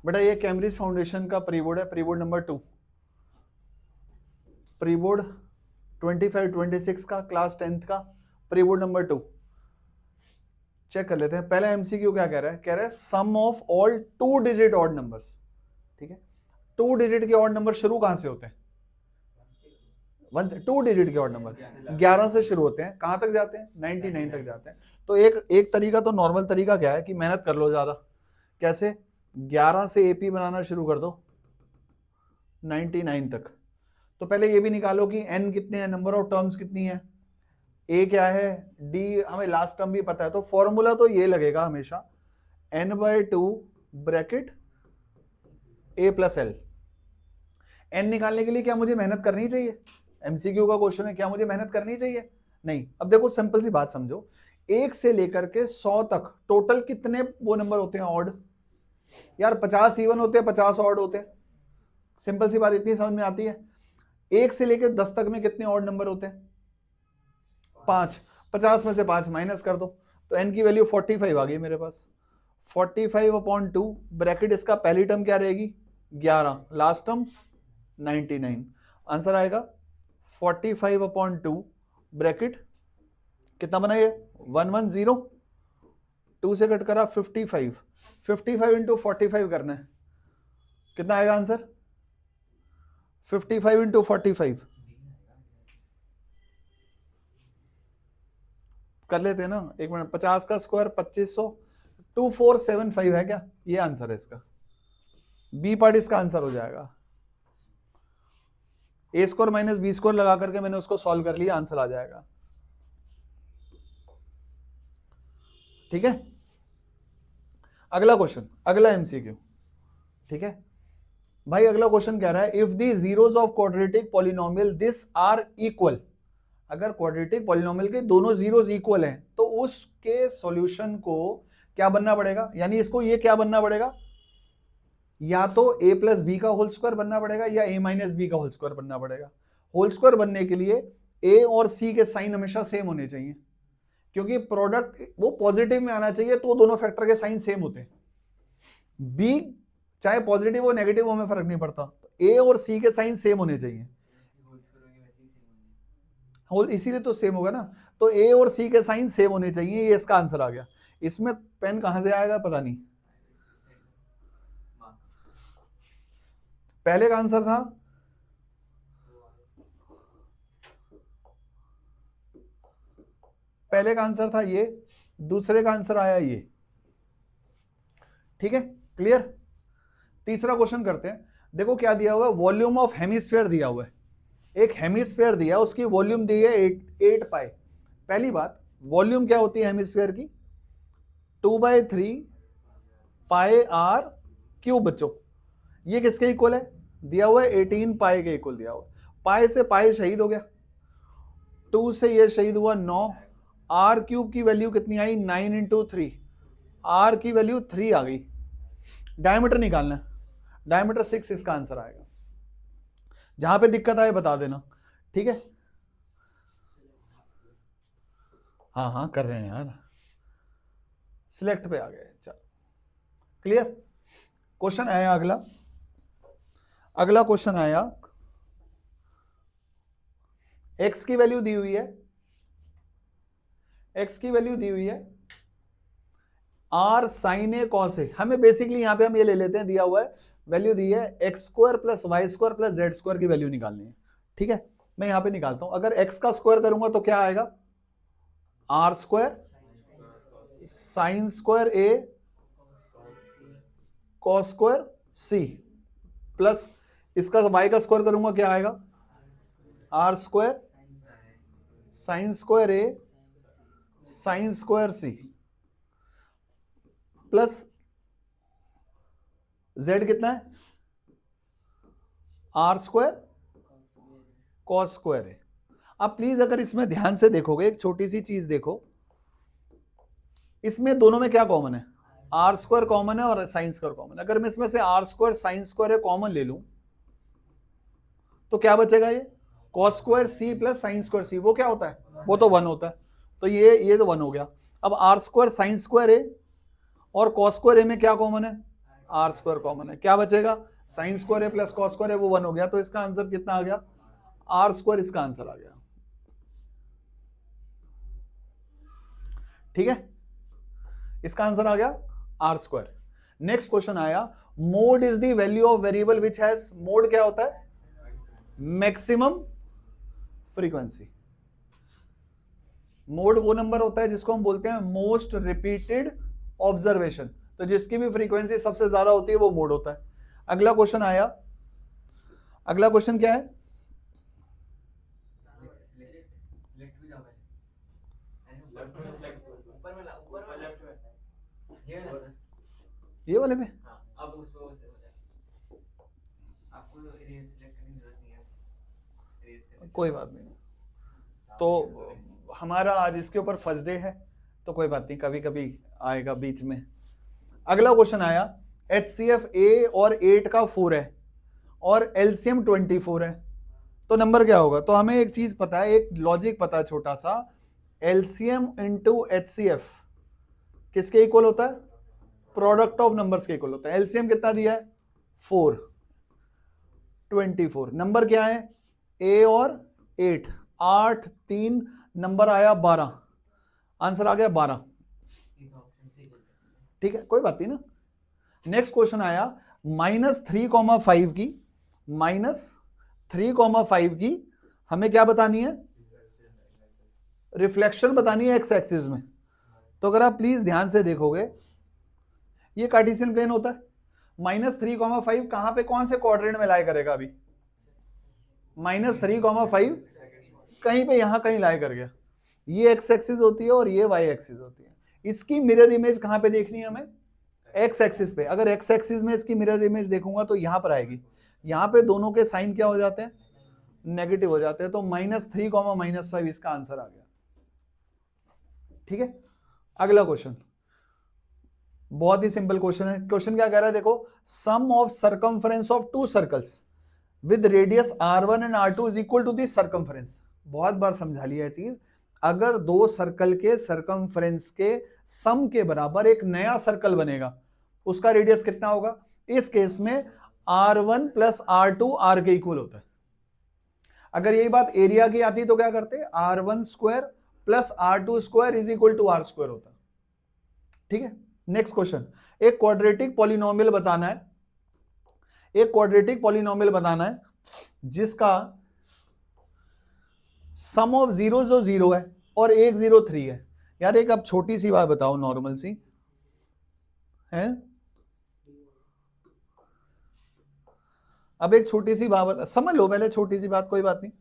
बेटा ये Cambridge foundation का प्री बोर्ड है, pre board number 2, pre board 25-26 का, क्लास 10th का, प्री बोर्ड नंबर 2। चेक कर लेते हैं। पहला एमसीक्यू क्या कह रहा है? कह रहा है sum of all 2 digit odd numbers. ठीक है, 2 डिजिट के ऑड नंबर शुरू कहां से होते हैं? 1 से। 2 डिजिट के ऑड नंबर 11 से शुरू होते हैं, कहां तक जाते हैं? 99 तक जाते हैं। तो एक तरीका तो नॉर्मल तरीका क्या है कि मेहनत कर लो ज्यादा। कैसे? 11 से एपी बनाना शुरू कर दो 99 तक। तो पहले ये भी निकालो कि n कितने हैं, नंबर ऑफ टर्म्स कितनी है, a क्या है, d हमें लास्ट टर्म भी पता है। तो फॉर्मूला तो ये लगेगा हमेशा n/2 bracket a plus L. n निकालने के लिए क्या मुझे मेहनत करनी चाहिए? एमसीक्यू का क्वेश्चन है, क्या मुझे मेहनत करनी चाहिए? नहीं। अब देखो सिंपल सी बात समझो, 1 से लेकर के 100 तक टोटल कितने वो नंबर होते हैं ऑड? यार 50 इवन होते हैं, 50 ऑड होते हैं। सिंपल सी बात इतनी समझ में आती है। 1 से लेकर 10 तक में कितने ऑड नंबर होते हैं? 5। 50 में से 5 माइनस कर दो तो n की वैल्यू 45 आ गई मेरे पास। 45/2 ब्रैकेट, इसका पहली टर्म क्या रहेगी? 11, लास्ट टर्म 99। आंसर आएगा 45/2 ब्रैकेट कितना बना ये? 110। 2 से कट करा 55। 55 इंटू 45 करना है, कितना आएगा आंसर? 55 इंटू 45 कर लेते हैं ना, एक मिनट। 50 का स्क्वायर 2500, 2475 है क्या? ये आंसर है इसका, बी पार्ट इसका आंसर हो जाएगा। ए स्क्वायर माइनस बी स्क्वायर लगा करके मैंने उसको सॉल्व कर लिया, आंसर आ जाएगा। ठीक है, अगला क्वेश्चन, अगला एमसीक्यू। ठीक है भाई, अगला क्वेश्चन कह रहा है if the zeros of quadratic polynomial this are equal. अगर क्वाड्रेटिक पॉलिनोमियल के दोनों जीरोस इक्वल हैं तो उसके सॉल्यूशन को क्या बनना पड़ेगा? यानी इसको ये क्या बनना पड़ेगा? या तो a प्लस बी का होल स्क्वायर बनना पड़ेगा या a माइनस बी का होल स्क्वायर बनना पड़ेगा। होल स्क्वायर बनने के लिए a और c के साइन हमेशा सेम होने चाहिए, क्योंकि प्रोडक्ट वो पॉजिटिव में आना चाहिए, तो दोनों फैक्टर के साइन सेम होते हैं। b चाहे पॉजिटिव हो नेगेटिव हो हमें फर्क नहीं पड़ता, तो a और c के साइन सेम होने चाहिए। होल इसीलिए तो सेम होगा ना, तो a और c के साइन सेम होने चाहिए, ये इसका आंसर आ गया। इसमें पेन कहां से आएगा पता नहीं। पहले का आंसर था ये, दूसरे का आंसर आया ये। ठीक है, क्लियर। तीसरा क्वेश्चन करते हैं। देखो क्या दिया हुआ है, वॉल्यूम ऑफ हेमिस्फीयर दिया हुआ है। एक हेमिस्फीयर दिया, उसकी वॉल्यूम दी है 8 पाई। पहली बात, वॉल्यूम क्या होती है हेमिस्फीयर की? 2/3 पाई आर क्यूब। बच्चों ये किसके इक्वल है? दिया हुआ है 18 पाई के इक्वल दिया हुआ है। पाई से पाई शहीद हो गया, 2 से ये शहीद हुआ 9। आर क्यूब की वैल्यू कितनी आई? 9 इंटू 3। आर की वैल्यू 3 आ गई। डायमीटर निकालना है, डायमीटर 6 इसका आंसर आएगा। जहां पे दिक्कत आए बता देना, ठीक है। हाँ हाँ कर रहे हैं यार, सिलेक्ट पे आ गए, चलो क्लियर। क्वेश्चन आया अगला क्वेश्चन आया, x की वैल्यू दी हुई है, r sign A cos A. हमें बेसिकली यहां पे हम ये ले लेते हैं, दिया हुआ है वैल्यू दी है x square plus y square plus z square की वैल्यू निकालनी है। ठीक है, मैं यहां पे निकालता हूं। अगर x का स्क्वायर करूंगा तो क्या आएगा? r स्क्वायर साइन स्क्वायर ए कॉस स्क्वायर सी, प्लस इसका y का स्क्वायर करूंगा क्या आएगा? r स्क्वायर साइन स्क्वायर ए sign square C, plus z कितना है? r स्क्वायर कॉस स्क्वायर है। अब प्लीज अगर इसमें ध्यान से देखोगे, एक छोटी सी चीज देखो, इसमें दोनों में क्या कॉमन है? आर स्क्वायर कॉमन है और साइन स्क्वायर कॉमन है। अगर मैं इसमें से R square sine square common ले लूं तो क्या बचेगा? ये cos square C plus sine square C, वो क्या होता है? वो तो 1 होता है, तो ये तो 1 हो गया। अब आर स्क्वायर साइन स्क्वायर ए और कॉस स्क्वायर ए में क्या कॉमन है? आर स्क्वायर कॉमन है, क्या बचेगा, साइन स्क्वायर है प्लस कॉस स्क्वायर है, वो 1 हो गया, तो इसका आंसर कितना आ गया, आर स्क्वायर इसका आंसर आ गया। ठीक है, इसका आंसर आ गया आर स्क्वायर। नेक्स्ट क्वेश्चन आया, mode is the value of variable which has, mode क्या होता है, मैक्सिमम फ्रीक्वेंसी। मोड वो नंबर होता है जिसको हम बोलते हैं मोस्ट रिपीटेड ऑब्जर्वेशन, तो जिसकी भी फ्रीक्वेंसी सबसे ज्यादा होती है वो मोड होता है। अगला क्वेश्चन आया, अगला क्वेश्चन क्या है, ये वाले में कोई बात नहीं, तो हमारा आज इसके ऊपर फर्स्ट डे है, तो कोई बात नहीं, कभी कभी आएगा बीच में। अगला क्वेश्चन आया, HCF A और 8 का 4 है और LCM 24 है, तो नंबर क्या होगा। तो हमें एक चीज पता है, एक लॉजिक पता है छोटा सा, LCM इंटू HCF किसके इक्वल होता है, प्रोडक्ट ऑफ नंबर्स के इक्वल होता है। LCM कितना दिया है 4, 24, नंबर क्या है A और 8, 8 3 नंबर आया 12, आंसर आ गया 12। ठीक है, कोई बात नहीं ना। नेक्स्ट क्वेश्चन आया, -3,5 की, -3,5 की हमें क्या बतानी है, रिफ्लेक्शन बतानी है एक्स एक्सिस में। तो अगर आप प्लीज ध्यान से देखोगे, ये कार्टेशियन प्लेन होता है, -3,5 कहां पे कौन से क्वाड्रेंट में लाई करेगा, अभी -3,5 कहीं पे यहां कहीं लाई कर गया, ये एक्स एक्सिस होती है और ये वाई एक्सिस होती है। इसकी मिरर इमेज कहां पे देखनी है हमें, एक्स एक्सिस पे। अगर एक्स एक्सिस में इसकी मिरर इमेज देखूंगा तो यहां पर आएगी, यहां पे दोनों के साइन क्या हो जाते हैं, नेगेटिव हो जाते हैं, तो -3, -5 इसका आंसर आ गया। ठीक है, अगला क्वेश्चन बहुत ही सिंपल क्वेश्चन है। क्वेश्चन क्या कह रहा है, देखो, sum of circumference of 2 circles with radius R1 and R2 is equal to the circumference. बहुत बार समझा लिया है चीज, अगर 2 सर्कल के सर्कमफ्रेंस के सम के बराबर एक नया सर्कल बनेगा, उसका रेडियस कितना होगा। इस केस में R1 प्लस R2 R के इक्वल होता है। अगर यही बात एरिया की आती तो क्या करते, R1 square plus R2 square is equal to R square होता। ठीक है, नेक्स्ट क्वेश्चन, एक क्वाड्रेटिक पॉलिनोमियल बताना है, एक क्वाड्रेटिक पॉलिनोमियल बनाना है जिसका सम ऑफ जीरो जो 0 है और एक 0 3 है। यार एक अब छोटी सी बात बताओ, नॉर्मल सी है, अब एक छोटी सी बात समझ लो पहले, छोटी सी बात, कोई बात नहीं।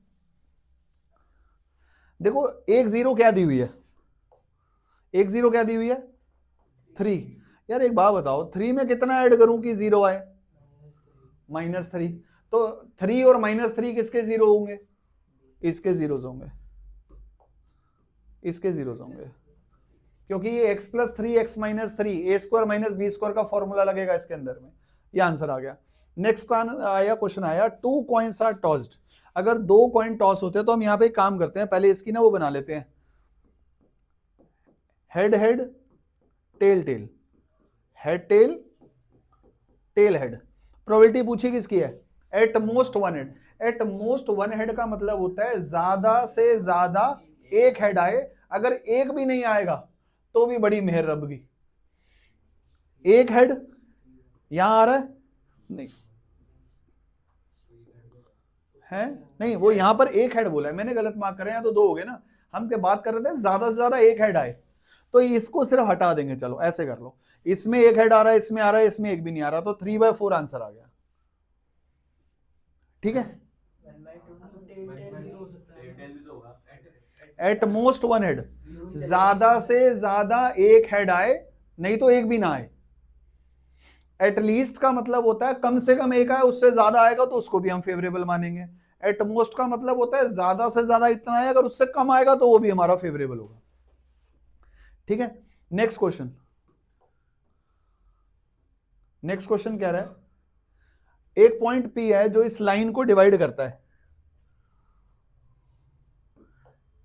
देखो एक 0 क्या दी हुई है, एक 0 क्या दी हुई है 3। यार एक बात बताओ, 3 में कितना ऐड करूं कि 0 आए, -3, तो 3 और -3 किसके 0 होंगे, इसके 0 होंगे, इसके 0 होंगे, क्योंकि ये x + 3x - 3 a² - b² का फॉर्मूला लगेगा इसके अंदर में, ये आंसर आ गया। नेक्स्ट आया क्वेश्चन आया, 2 कॉइन्स आर टॉस्ड। अगर 2 कॉइन टॉस होते हैं तो हम यहां पे काम करते हैं, पहले इसकी ना वो बना लेते हैं, head head tail tail, head tail tail head. Probability पूछी किसकी है, at most 1 head. At most 1 head का मतलब होता है ज्यादा से ज्यादा एक हेड आए, अगर एक भी नहीं आएगा तो भी बड़ी मेहर रब की। एक हेड यहां आ रहा है, नहीं है, नहीं वो यहां पर एक हेड बोला है, मैंने गलत मार्क करे हैं, तो 2 हो गए ना। हम क्या बात कर रहे थे, ज्यादा से ज्यादा एक हेड आए, तो इसको सिर्फ हटा देंगे, चलो ऐसे कर लो, इसमें एक हेड आ रहा है, इसमें आ रहा है, इसमें एक भी नहीं आ रहा, तो 3/4 आंसर आ गया। ठीक है, एट मोस्ट 1 हेड, ज्यादा से ज्यादा एक हेड आए, नहीं तो एक भी ना आए। एटलीस्ट का मतलब होता है कम से कम एक आए, उससे ज्यादा आएगा तो उसको भी हम फेवरेबल मानेंगे। एट मोस्ट का मतलब होता है ज्यादा से ज्यादा इतना है, अगर उससे कम आएगा तो वो भी हमारा फेवरेबल होगा। ठीक है, नेक्स्ट क्वेश्चन, नेक्स्ट क्वेश्चन कह रहा है, एक पॉइंट P है जो इस लाइन को डिवाइड करता है।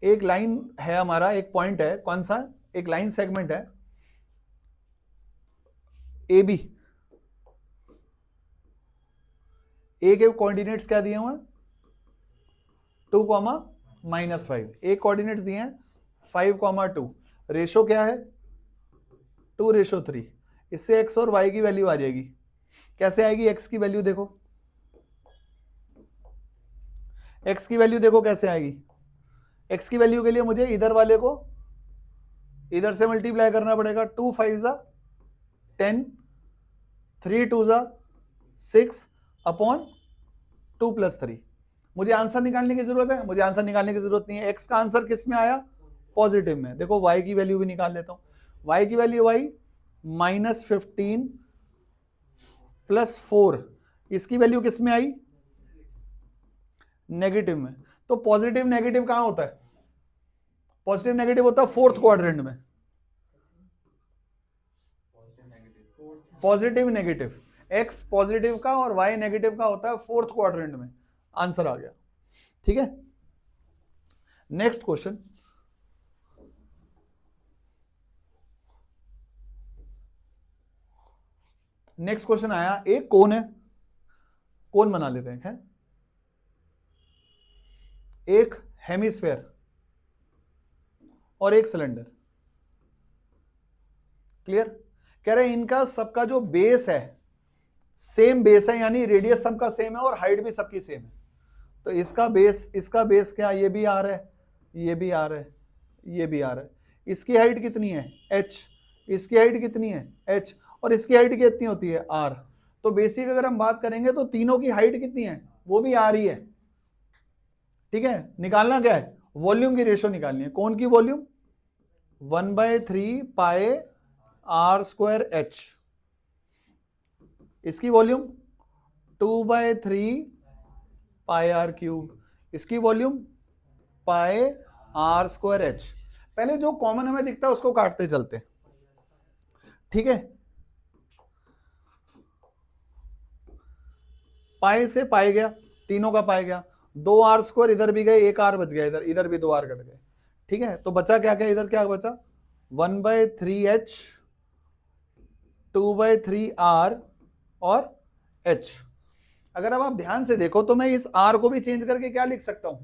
एक लाइन है हमारा, एक पॉइंट है, कौन सा, एक लाइन सेगमेंट है AB, ए के कोऑर्डिनेट्स क्या दिए हुए हैं 2, -5, ए कोऑर्डिनेट्स दिए हैं 5, 2, रेशो क्या है 2:3। इससे x और y की वैल्यू आ जाएगी। कैसे आएगी x की वैल्यू देखो, x की वैल्यू देखो कैसे आएगी। x की वैल्यू के लिए मुझे इधर वाले को इधर से मल्टीप्लाई करना पड़ेगा। 2 5 10, 3 2 6 अपॉन 2 + 3। मुझे आंसर निकालने की जरूरत है? मुझे आंसर निकालने की जरूरत नहीं है। x का आंसर किस में आया? पॉजिटिव में। देखो y की वैल्यू भी निकाल लेता हूं। y की वैल्यू y -15 + 4, इसकी वैल्यू किस में आई? नेगेटिव में। तो पॉजिटिव नेगेटिव कहां होता है? पॉजिटिव नेगेटिव होता है फोर्थ क्वाड्रेंट में। पॉजिटिव नेगेटिव, x पॉजिटिव का और y नेगेटिव का होता है फोर्थ क्वाड्रेंट में। आंसर आ गया। ठीक है, नेक्स्ट क्वेश्चन। नेक्स्ट क्वेश्चन आया, एक कोन है, कोन बना लेते हैं। एक हेमिस्फेयर और एक सिलेंडर। क्लियर? कह रहे हैं इनका सबका जो बेस है सेम बेस है, यानी रेडियस सबका सेम है और हाइट भी सबकी सेम है। तो इसका बेस क्या? ये भी आ रहा है, ये भी आ रहा है, ये भी आ रहा है। इसकी हाइट कितनी है? h। इसकी हाइट कितनी है? h। और इसकी हाइट कितनी होती है? r। तो बेसिक अगर हम बात करेंगे तो तीनों की हाइट कितनी है? वो भी r ही है। ठीक है, निकालना क्या है? वॉल्यूम की रेशो निकालनी है। कौन की वॉल्यूम? 1/3 पाई r² h। इसकी वॉल्यूम 2/3 पाई r³। इसकी वॉल्यूम पाई r² h। पहले जो कॉमन हमें दिखता है उसको काटते चलते। ठीक है, पाई से पाई गया, तीनों का पाई गया। 2r², इधर भी गए, 1 r बच गया, इधर इधर भी 2 r कट गए। ठीक है, तो बचा क्या क्या? इधर क्या बचा? 1/3h, 2/3 r और h। अगर अब आप ध्यान से देखो तो मैं इस r को भी चेंज करके क्या लिख सकता हूं?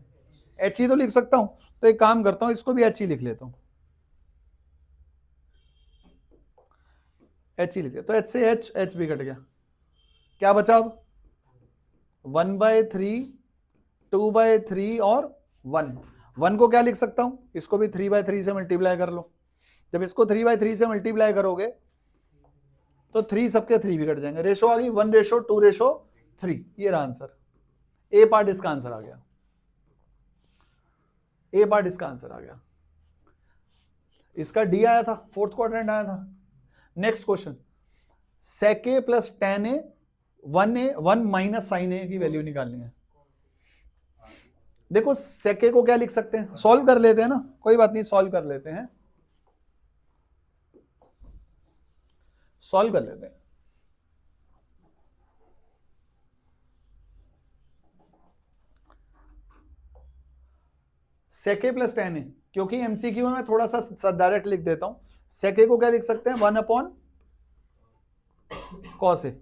h ही तो लिख सकता हूं। तो एक काम करता हूं, इसको भी h ही लिख लेता हूं। h ही लिख लेता हूं। तो h से h भी कट गया। क्या बचा अब? 1/3, 2/3 और 1 को क्या लिख सकता हूं? इसको भी 3/3 से मल्टीप्लाई कर लो। जब इसको 3/3 से मल्टीप्लाई करोगे तो 3 सबके 3 भी कट जाएंगे। रेशो आ गई 1:2:3। ये रहा आंसर। ए पार्ट इसका आंसर आ गया। ए पार्ट इसका आंसर आ गया। इसका डी आया था, फोर्थ क्वाड्रेंट आया था। Next question, sec a + tan a 1 - sin a की वैल्यू निकालनी है। देखो sec a को क्या लिख सकते हैं? सॉल्व कर लेते हैं ना, कोई बात नहीं, सॉल्व कर लेते हैं, सॉल्व कर लेते हैं। sec a + tan a, क्योंकि एमसीक्यू में मैं थोड़ा सा डायरेक्ट लिख देता हूं। sec a को क्या लिख सकते हैं? 1/cos a।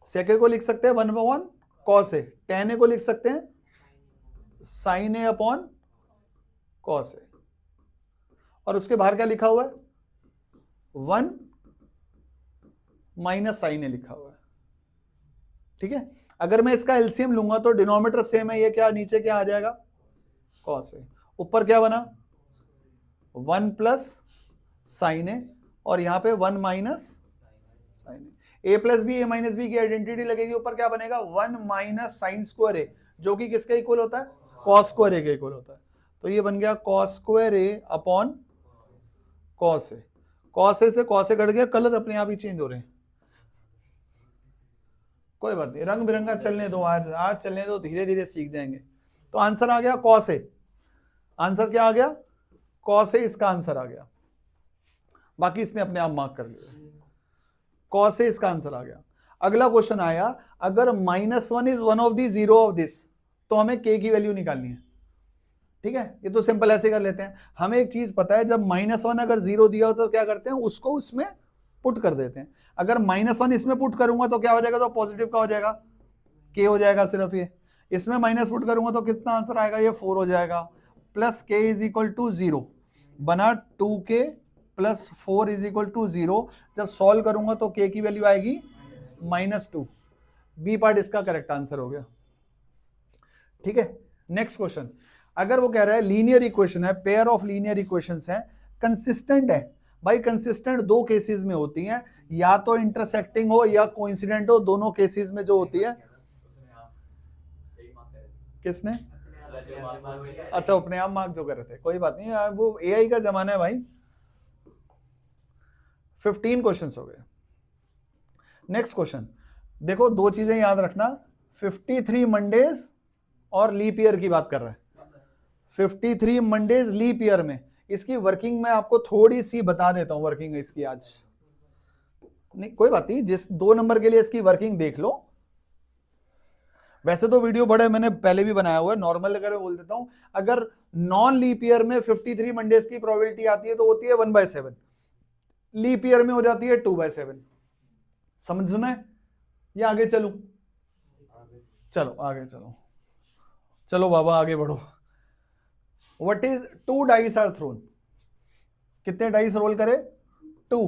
sec a को लिख सकते हैं 1/cos a। tan a को लिख सकते हैं sin a/cos a। और उसके बाहर क्या लिखा हुआ है? 1 - sin a लिखा हुआ है। ठीक है, अगर मैं इसका एलसीएम लूंगा तो डिनोमिनेटर सेम है, ये क्या नीचे क्या आ जाएगा? cos a। ऊपर क्या बना? 1 + sin a और यहां पे 1 - sin a। a + b, a - b की आइडेंटिटी लगेगी, ऊपर क्या बनेगा? 1 - sin² a, जो कि किसके इक्वल होता है? cos² a के इक्वल होता है। तो ये बन गया cos² a/cos a। cos a से cos a कट गया, कलर अपने आप ही चेंज हो रहे हैं। कोई बात नहीं, रंग बिरंगा चलने दो, आज चलने दो, धीरे धीरे सीख जाएंगे। तो आंसर आ गया cos a। आंसर क्या आ गया? cos a इसका आंसर आ गया। बाकी इसने अपने आप मार्क कर लिया। cos a इसका आंसर आ गया। अगला क्वेश्चन आया, अगर -1 is one of the 0 of this, तो हमें k की वैल्यू निकालनी है। ठीक है, ये तो सिंपल ऐसे कर लेते हैं। हमें एक चीज पता है, जब -1 अगर 0 दिया हो तो क्या करते हैं? उसको उसमें पुट कर देते हैं। अगर -1 इसमें पुट करूंगा तो क्या हो जाएगा, तो पॉजिटिव का हो जाएगा, k हो जाएगा सिर्फ ये। इसमें माइनस पुट करूंगा तो कितना आंसर आएगा, ये 4 हो जाएगा। Plus k is equal to 0 बना 2k plus 4 is equal to 0। जब सॉल्व करूंगा तो k की वैल्यू आएगी -2। बी पार्ट इसका करेक्ट आंसर हो गया। ठीक है, नेक्स्ट क्वेश्चन। अगर वो कह रहा है लीनियर इक्वेशन है, पेयर ऑफ लीनियर इक्वेशंस है, कंसिस्टेंट है। भाई कंसिस्टेंट दो केसेस में होती हैं, या तो इंटरसेक्टिंग हो या कोइंसिडेंट हो, दोनों केसेस में जो होती है। किसने? अच्छा, अपने आप मार्क जो कर रहे थे, कोई बात नहीं, वो एआई का जमाना है भाई। 15 क्वेश्चंस हो गए। नेक्स्ट क्वेश्चन देखो, दो चीजें याद रखना, 53 मंडेज और लीप ईयर की बात कर रहा है। 53 मंडेज लीप ईयर में इसकी वर्किंग मैं आपको थोड़ी सी बता देता हूं, वर्किंग इसकी आज नहीं, कोई बात नहीं, जिस 2 नंबर के लिए इसकी वर्किंग देख लो। वैसे तो वीडियो बड़े मैंने पहले भी बनाया हुआ है, नॉर्मल अगर मैं बोल देता हूं, अगर नॉन लीप ईयर में 53 मंडेज की प्रोबेबिलिटी आती है तो होती है 1/7, लीप ईयर में हो जाती है 2/7। समझना है या आगे चलूं? चलो आगे चलो, चलो बाबा आगे बढ़ो। What is 2 dice are thrown? कितने डाइस रोल करे? 2।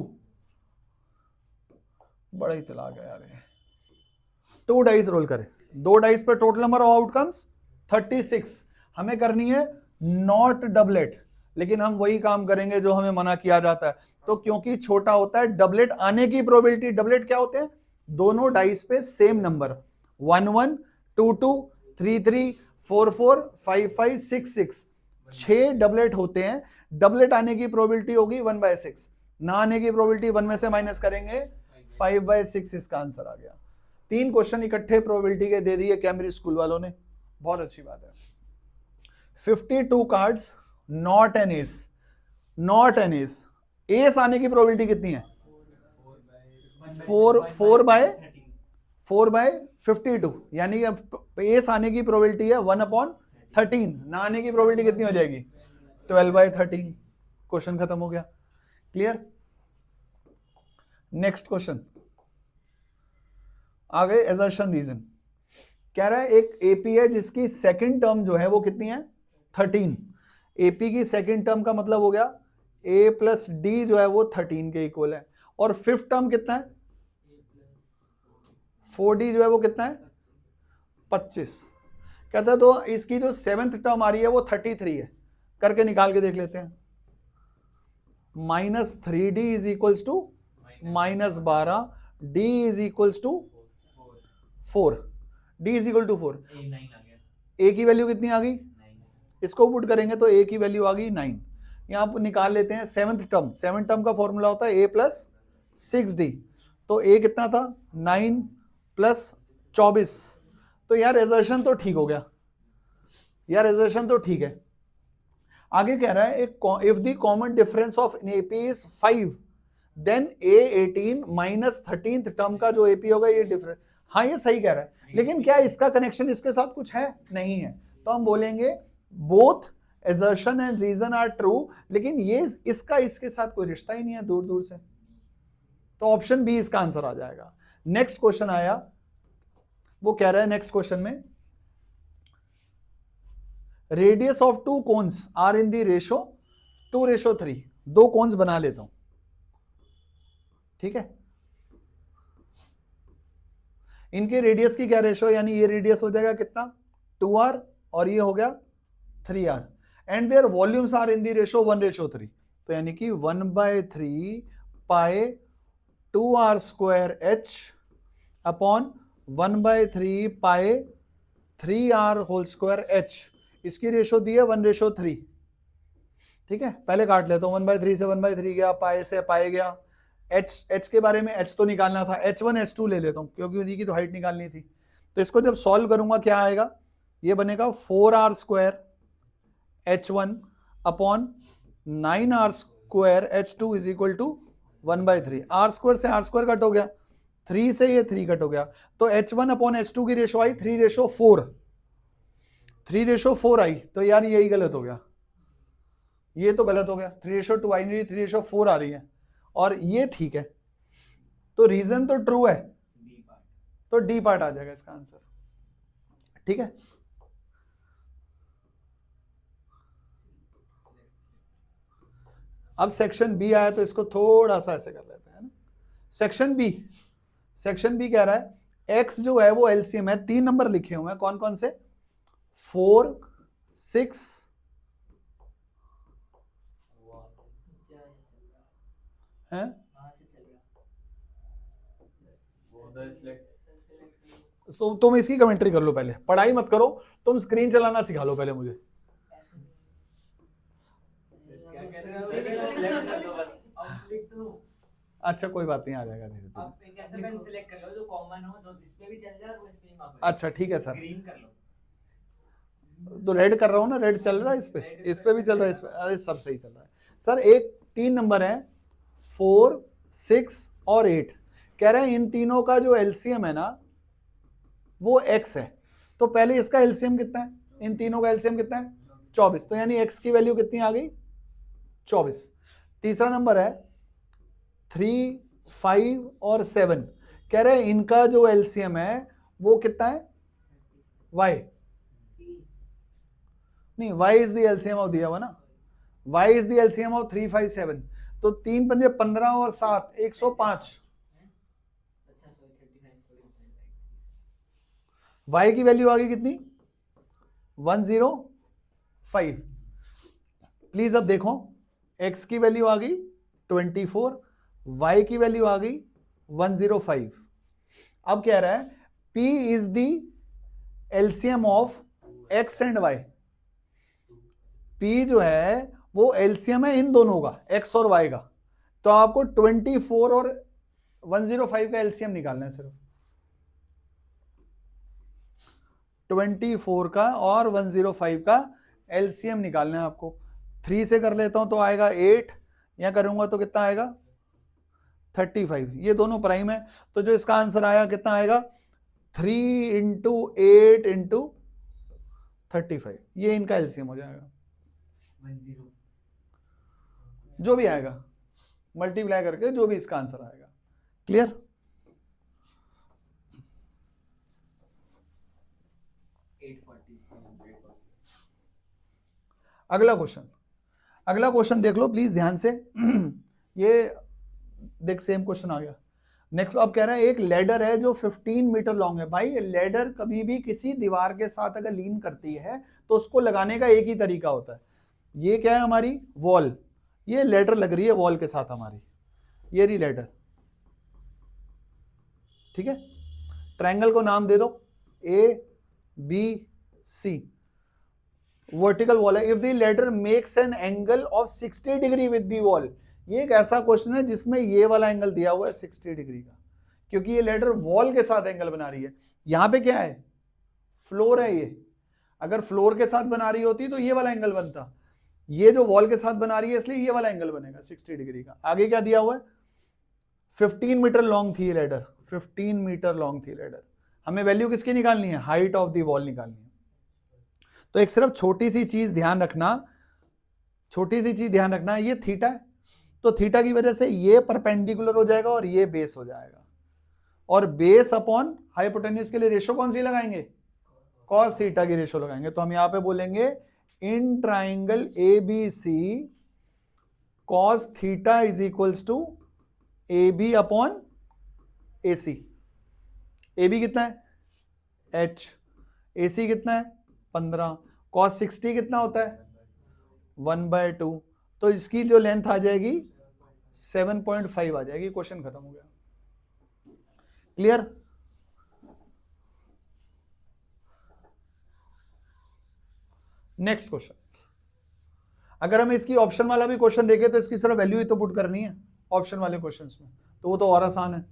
बड़ा ही चला गया यार, 2 डाइस रोल करे, 2 डाइस पे टोटल नंबर ऑफ आउटकम्स 36। हमें करनी है नॉट डबलेट, लेकिन हम वही काम करेंगे जो हमें मना किया जाता है। तो क्योंकि छोटा होता है, डबलेट आने की प्रोबेबिलिटी, डबलेट क्या होते हैं, दोनों डाइस पे सेम नंबर, 1 1 2 2 3 3 4 4 5 5 6 6, 6 डबलेट होते हैं। डबलेट आने की प्रोबेबिलिटी होगी 1/6, ना आने की प्रोबेबिलिटी 1 में से माइनस करेंगे 5/6। इसका आंसर आ गया। 3 क्वेश्चन इकट्ठे प्रोबेबिलिटी के दे दिए कैम्ब्रिज स्कूल वालों ने, बहुत अच्छी बात है। 52 cards, not an S, not an S. S आने की प्रोबेबिलिटी कितनी है? 4/52, यानी एस आने की प्रोबेबिलिटी है 1/13। ना आने की प्रोबेबिलिटी कितनी हो जाएगी? 12/13। क्वेश्चन खत्म हो गया। क्लियर? नेक्स्ट क्वेश्चन आ गए एजर्शन रीजन। कह रहा है एक एपी है जिसकी सेकंड टर्म जो है वो कितनी है? 13। एपी की सेकंड टर्म का मतलब हो गया a प्लस डी जो है वो 13 के इक्वल है, और फिफ्थ टर्म कितना है? 4d जो है वो कितना है? 25। कहता है तो इसकी जो 7th टर्म आ रही है वो 33 है, करके निकाल के देख लेते हैं। -3d is equals to -12, d is equals to 4, d is equal to 4। a की वैल्यू कितनी आ गई? इसको पुट करेंगे तो a की वैल्यू आ गई 9। यहां पर निकाल लेते हैं 7th टर्म। 7th टर्म का फॉर्मूला होता है a प्लस 6d, तो a कितना था? 9 प्लस 24। तो यार एजर्शन तो ठीक हो गया, यार एजर्शन तो ठीक है। आगे कह रहा है if the common difference of AP is 5 then a18 minus 13th term का जो एपी होगा ये डिफरेंस। हाँ ये सही कह रहा है, लेकिन क्या इसका कनेक्शन इसके साथ कुछ है? नहीं है। तो हम बोलेंगे both assertion and reason are true, लेकिन ये इसका इसके साथ कोई रिश्ता ही नहीं है दूर दूर से, तो ऑप्शन बी इसका आंसर आ जाएगा। नेक्स्ट क्वेश्चन आया, वो कह रहा है नेक्स्ट क्वेश्चन में radius of 2 cones are in the ratio 2:3। 2 कोन्स बना लेता हूं, ठीक है। इनके रेडियस की क्या रेशो, यानी ये रेडियस हो जाएगा कितना? 2r, और ये हो गया 3r, and their volumes are in the ratio 1:3। तो यानी कि 1/3 pi 2r² h upon 1/3 pi 3r² h। इसकी रेशो दी है 1:3, ठीक है। पहले काट लेता हूं, 1/3 से 1/3 गया, पाई से पाई गया। h के बारे में h तो निकालना था, h1 h2 ले लेता हूं क्योंकि उन्हीं की तो हाइट निकालनी थी। तो इसको जब सॉल्व करूंगा क्या आएगा? ये बनेगा 4r² h1 upon 9r² h2 is equal to 1/3। r² से r² कट हो गया, 3 से ये 3 कट हो गया, तो h1 अपॉन h2 की रेशो आई 3:4। 3:4 आई, तो यार यही गलत हो गया, ये तो गलत हो गया। 3:2 आई नहीं, 3:4 आ रही है, और ये ठीक है। तो रीजन तो ट्रू है, तो डी पार्ट आ जाएगा इसका आंसर। ठीक है, अब सेक्शन बी आया तो इसको थोड़ा सा ऐसे कर लेते हैं ना। सेक्शन बी कह रहा है एक्स जो है वो एलसीएम है, 3 नंबर लिखे हुए हैं, कौन कौन से, 4, 6 है। तो तुम इसकी कमेंट्री कर लो, पहले पढ़ाई मत करो, तुम स्क्रीन चलाना सिखा लो पहले मुझे। अच्छा कोई बात नहीं, आ जाएगा धीरे धीरे। आप एक ऐसा पेन सिलेक्ट कर लो जो कॉमन हो, जो इस पे भी चल जाए और इस पे भी मार्क। अच्छा ठीक है सर, ग्रीन कर लो। तो रेड कर रहा हूँ ना, रेड चल रहा है इस पे भी चल रहा है, इस पे, अरे सब सही चल रहा है सर। एक 3 नंबर है 4, 6 और 8, कह रहे हैं इन तीनों का जो एलसीएम है ना वो x है। तो पहले इसका एलसीएम कितना है, इन तीनों का एलसीएम कितना है, 24, तो यानी x की वैल्यू कितनी आ गई, 24। तीसरा नंबर है 3, 5 और 7, कह रहे हैं इनका जो एलसीएम है वो कितना है, y नहीं, y is the LCM of दिया हुआ ना, y is the LCM of 3, 5, 7, तो 3 पंजे 15 और 7 105। y की वैल्यू आ गई कितनी, 105। प्लीज अब देखो, x की वैल्यू आ गई 24, y की वैल्यू आ गई 105। अब कह रहा है p is the LCM of x and y, p जो है वो एलसीएम है इन दोनों का, x और y का, तो आपको 24 और 105 का एलसीएम निकालना है सिर्फ, 24 का और 105 का एलसीएम निकालना है आपको। 3 से कर लेता हूं तो आएगा 8, या करूंगा तो कितना आएगा 35, ये दोनों प्राइम है, तो जो इसका आंसर आया कितना आएगा 3 इंटू 8 इंटू 35, ये इनका एलसीएम हो जाएगा। 10 जो भी आएगा मल्टीप्लाई करके जो भी इसका आंसर आएगा। क्लियर, अगला क्वेश्चन देख लो प्लीज ध्यान से। ये देख सेम क्वेश्चन आ गया। नेक्स्ट अब कह रहा है एक लेडर है जो 15 मीटर लॉन्ग है। भाई लेडर कभी भी किसी दीवार के साथ अगर लीन करती है तो उसको लगाने का एक ही तरीका होता है। ये क्या है हमारी वॉल, ये लेडर लग रही है वॉल के साथ हमारी, ये रही लेडर, ठीक है। ट्रायंगल को नाम दे दो ABC, वर्टिकल वॉल है। If the ladder makes an angle of 60 degree with the wall, ये एक ऐसा क्वेश्चन है जिसमें ये वाला एंगल दिया हुआ है 60 डिग्री का, क्योंकि ये लेडर वॉल के साथ एंगल बना रही है। यहां पे क्या है, फ्लोर है, ये अगर फ्लोर के साथ बना रही होती तो ये वाला एंगल बनता, ये जो वॉल के साथ बना रही है इसलिए ये वाला एंगल बनेगा 60 डिग्री का। आगे क्या दिया हुआ है, 15 मीटर लॉन्ग थी लेडर, 15 मीटर लॉन्ग थी लेडर। हमें वैल्यू किसकी निकालनी है, हाइट ऑफ द वॉल निकालनी है। तो एक सिर्फ छोटी सी चीज ध्यान रखना, ये थीटा है, तो थीटा की वजह से ये परपेंडिकुलर हो जाएगा और ये बेस हो जाएगा, और बेस अपॉन हाइपोटेन्यूज के लिए रेशो कौन सी लगाएंगे, कॉस थीटा की रेशो लगाएंगे। तो हम यहां पे बोलेंगे in triangle ABC cos theta is equals to AB upon AC। AB कितना है H, AC कितना है 15, कॉस 60 कितना होता है 1/2, तो इसकी जो लेंथ आ जाएगी 7.5 आ जाएगी। क्वेश्चन खत्म हो गया। Clear, next question. अगर हम इसकी ऑप्शन वाला भी क्वेश्चन देखें तो इसकी सिर्फ वैल्यू ही तो पुट करनी है ऑप्शन वाले क्वेश्चंस में, तो वो तो और आसान है।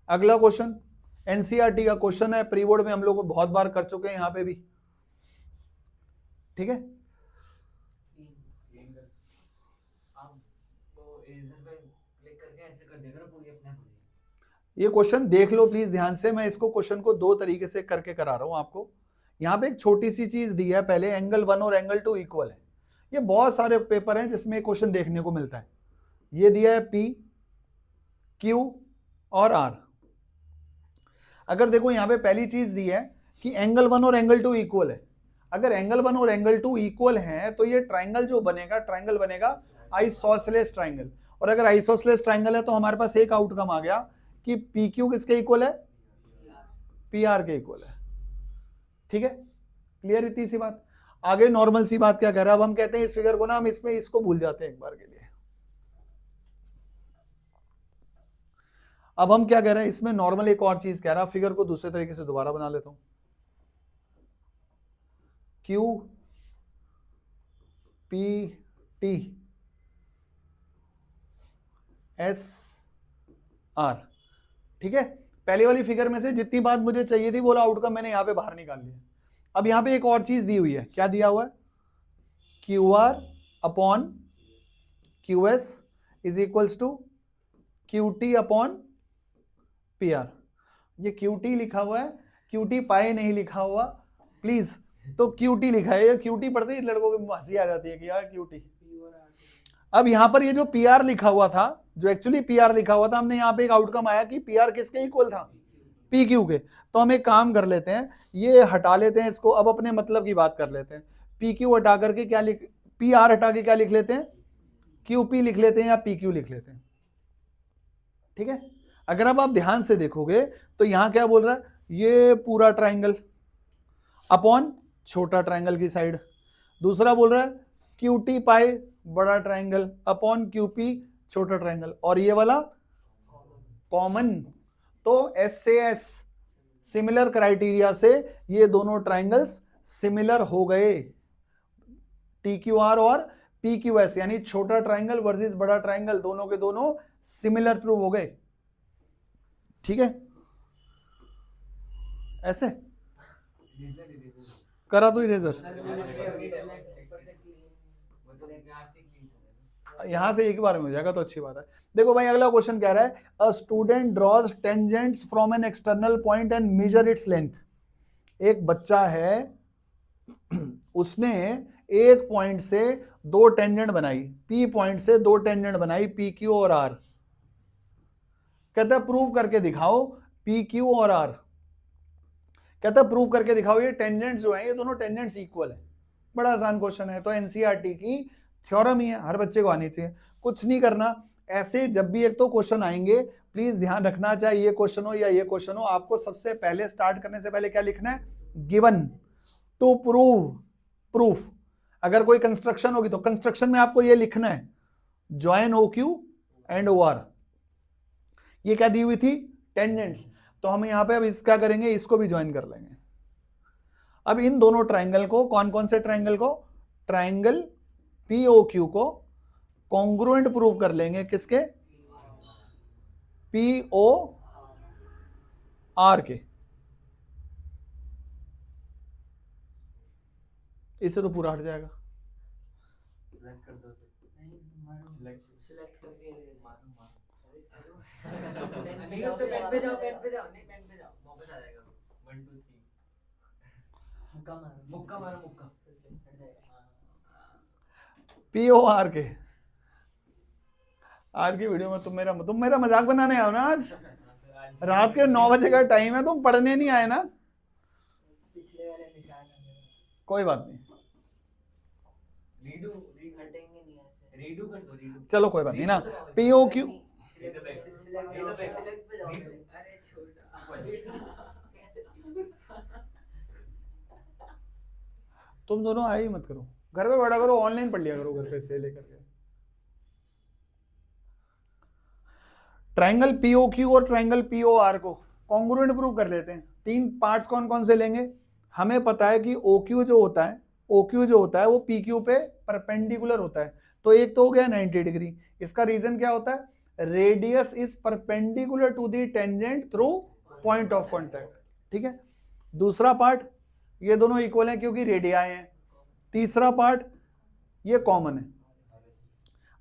अगला क्वेश्चन एनसीईआरटी का क्वेश्चन है, प्री बोर्ड में हम लोग बहुत बार कर चुके हैं यहां पे भी, ठीक है। ये क्वेश्चन देख लो प्लीज ध्यान से, मैं इसको क्वेश्चन को 2 तरीके से करके करा रहा हूं आपको। यहां पे एक छोटी सी चीज दी है, पहले एंगल 1 और एंगल 2 इक्वल है। ये बहुत सारे पेपर हैं जिसमें क्वेश्चन देखने को मिलता है। ये दिया है P, Q और R। अगर देखो यहां पे पहली चीज दी है कि एंगल 1 और एंगल 2 इक्वल है। अगर एंगल 1 और एंगल 2 इक्वल है तो ये ट्राइंगल जो बनेगा, ट्राइंगल बनेगा आइसोसेलेस ट्राइंगल। और अगर आइसोसेलेस ट्राइंगल है तो हमारे पास एक आउटकम आ गया कि PQ किसके इक्वल है, PR के इक्वल है। ठीक है, क्लियर इतनी सी बात। आगे नॉर्मल सी बात क्या कह रहा है, अब हम कहते हैं इस फिगर को ना हम इसमें इसको भूल जाते हैं एक बार के लिए। अब हम क्या कह रहे हैं इसमें नॉर्मल एक और चीज कह रहा है, फिगर को दूसरे तरीके से दोबारा बना लेता हूं। Q P T S R। ठीक है, पहले वाली फिगर में से जितनी बात मुझे चाहिए थी वो आउटकम मैंने यहां पे बाहर निकाल लिया। अब यहां पे एक और चीज दी हुई है, क्या दिया हुआ है, QR upon QS is equals to QT upon PR। ये QT लिखा हुआ है, QT पाए नहीं लिखा हुआ प्लीज, तो QT लिखा है। QT पढ़ते ही लड़कों को हंसी आ जाती है कि यार QT। अब यहां पर ये जो PR लिखा हुआ था, जो एक्चुअली PR लिखा हुआ था, हमने यहां पे एक आउटकम आया कि PR किसके इक्वल था, PQ के। तो हम एक काम कर लेते हैं, ये हटा लेते हैं इसको, अब अपने मतलब की बात कर लेते हैं। PQ हटा करके क्या लिख, PR हटा के क्या लिख लेते हैं, QP लिख लेते हैं या PQ लिख लेते हैं। ठीक है, अगर अब आप ध्यान से देखोगे तो यहां क्या बोल रहा है, ये पूरा ट्राइंगल अपॉन छोटा ट्राइंगल की साइड। दूसरा बोल रहा है QT पाए बड़ा ट्राइंगल अपॉन QP छोटा ट्राइंगल, और ये वाला कॉमन। तो S से S सिमिलर क्राइटेरिया से ये दोनों ट्राइंगल्स सिमिलर हो गए, TQR और PQS, यानी छोटा ट्राइंगल वर्सेस बड़ा ट्राइंगल, दोनों के दोनों सिमिलर प्रूव हो गए। ठीक है, ऐसे करा तो इरेजर, यहां से एक बार में हो जाएगा तो अच्छी बात है। देखो भाई अगला क्वेश्चन कह रहा है, a student draws tangents from an external point and measure its length. एक बच्चा है, उसने एक पॉइंट से दो टेंजेंट बनाई, P पॉइंट से दो टेंजेंट बनाई, PQ और R। कहता है प्रूव करके दिखाओ PQ और R। कहता है प्रूव करके दिखाओ ये टेंजेंट्स जो है ये दोनों टेंजेंट्स इक्वल है। बड़ा आसान क्वेश्चन है, तो एनसीईआरटी की थ्योरम ही है, हर बच्चे को आनी चाहिए, कुछ नहीं करना। ऐसे जब भी एक तो क्वेश्चन आएंगे प्लीज ध्यान रखना, चाहे ये क्वेश्चन हो या ये क्वेश्चन हो, आपको सबसे पहले स्टार्ट करने से पहले क्या लिखना है, गिवन टू प्रूव, प्रूफ। अगर कोई कंस्ट्रक्शन होगी तो कंस्ट्रक्शन में आपको ये लिखना है, ज्वाइन OQ एंड OR। ये क्या दी हुई थी, टेंजेंट्स, तो हम यहां पे अब इस क्या करेंगे, इसको भी ज्वाइन कर लेंगे। अब इन दोनों ट्राइंगल को, कौन कौन से ट्राइंगल को, ट्राइंगल POQ को कॉन्ग्रुएंट प्रूव कर लेंगे, किसके, POR के। इससे तो पूरा हट जाएगा। पेन पे जाओ, पेन पे जाओ, नहीं पेन पे जाओ, वापस आ जाएगा। 1 2 3 मुक्का मारो, मुक्का POR के। आज की वीडियो में तुम मेरा मजाक बनाने आओ ना, आज रात के 9 बजे का टाइम है, तुम पढ़ने नहीं आए ना, पिछले वाले निशान कोई बात नहीं, रीडू हटेंगे नहीं ऐसे, रीडू कर दो, रीडू चलो कोई बात नहीं ना। POQ अरे छोटा तुम दोनों आए ही मत करो, घर पे बैठा करो, ऑनलाइन पढ़ लिया करो घर पे से लेकर के। ट्राइंगल POQ और ट्राइंगल POR को कॉन्ग्रुएंट प्रूव कर लेते हैं। तीन पार्ट्स कौन कौन से लेंगे, हमें पता है कि OQ जो होता है वो PQ पे परपेंडिकुलर होता है, तो एक तो हो गया 90 डिग्री। इसका रीजन क्या होता है, radius is perpendicular to the tangent through point of contact. ठीक है, दूसरा पार्ट, ये दोनों इक्वल हैं क्योंकि रेडियाई हैं। तीसरा पार्ट, ये कॉमन है,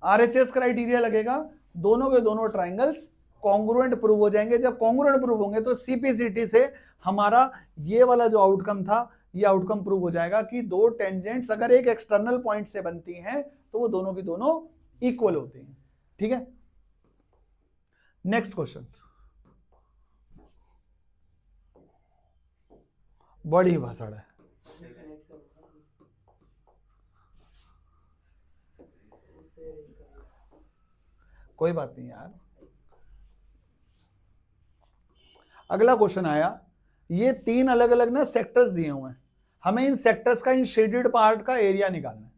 RHS क्राइटेरिया लगेगा, दोनों के दोनों ट्राइंगल्स कॉन्ग्रुएंट प्रूव हो जाएंगे। जब कॉन्ग्रुएंट प्रूव होंगे तो CPCT से हमारा ये वाला जो आउटकम था, ये आउटकम प्रूव हो जाएगा कि दो टेंजेंट्स अगर एक एक्सटर्नल पॉइंट से बनती हैं तो वो दोनों की दोनों इक्वल होती हैं। ठीक है, नेक्स्ट क्वेश्चन, बड़ी भाषण है। कोई बात नहीं यार। अगला क्वेश्चन आया, ये 3 अलग अलग ना सेक्टर्स दिए हुए हैं, हमें इन सेक्टर्स का, इन शेडेड पार्ट का एरिया निकालना है।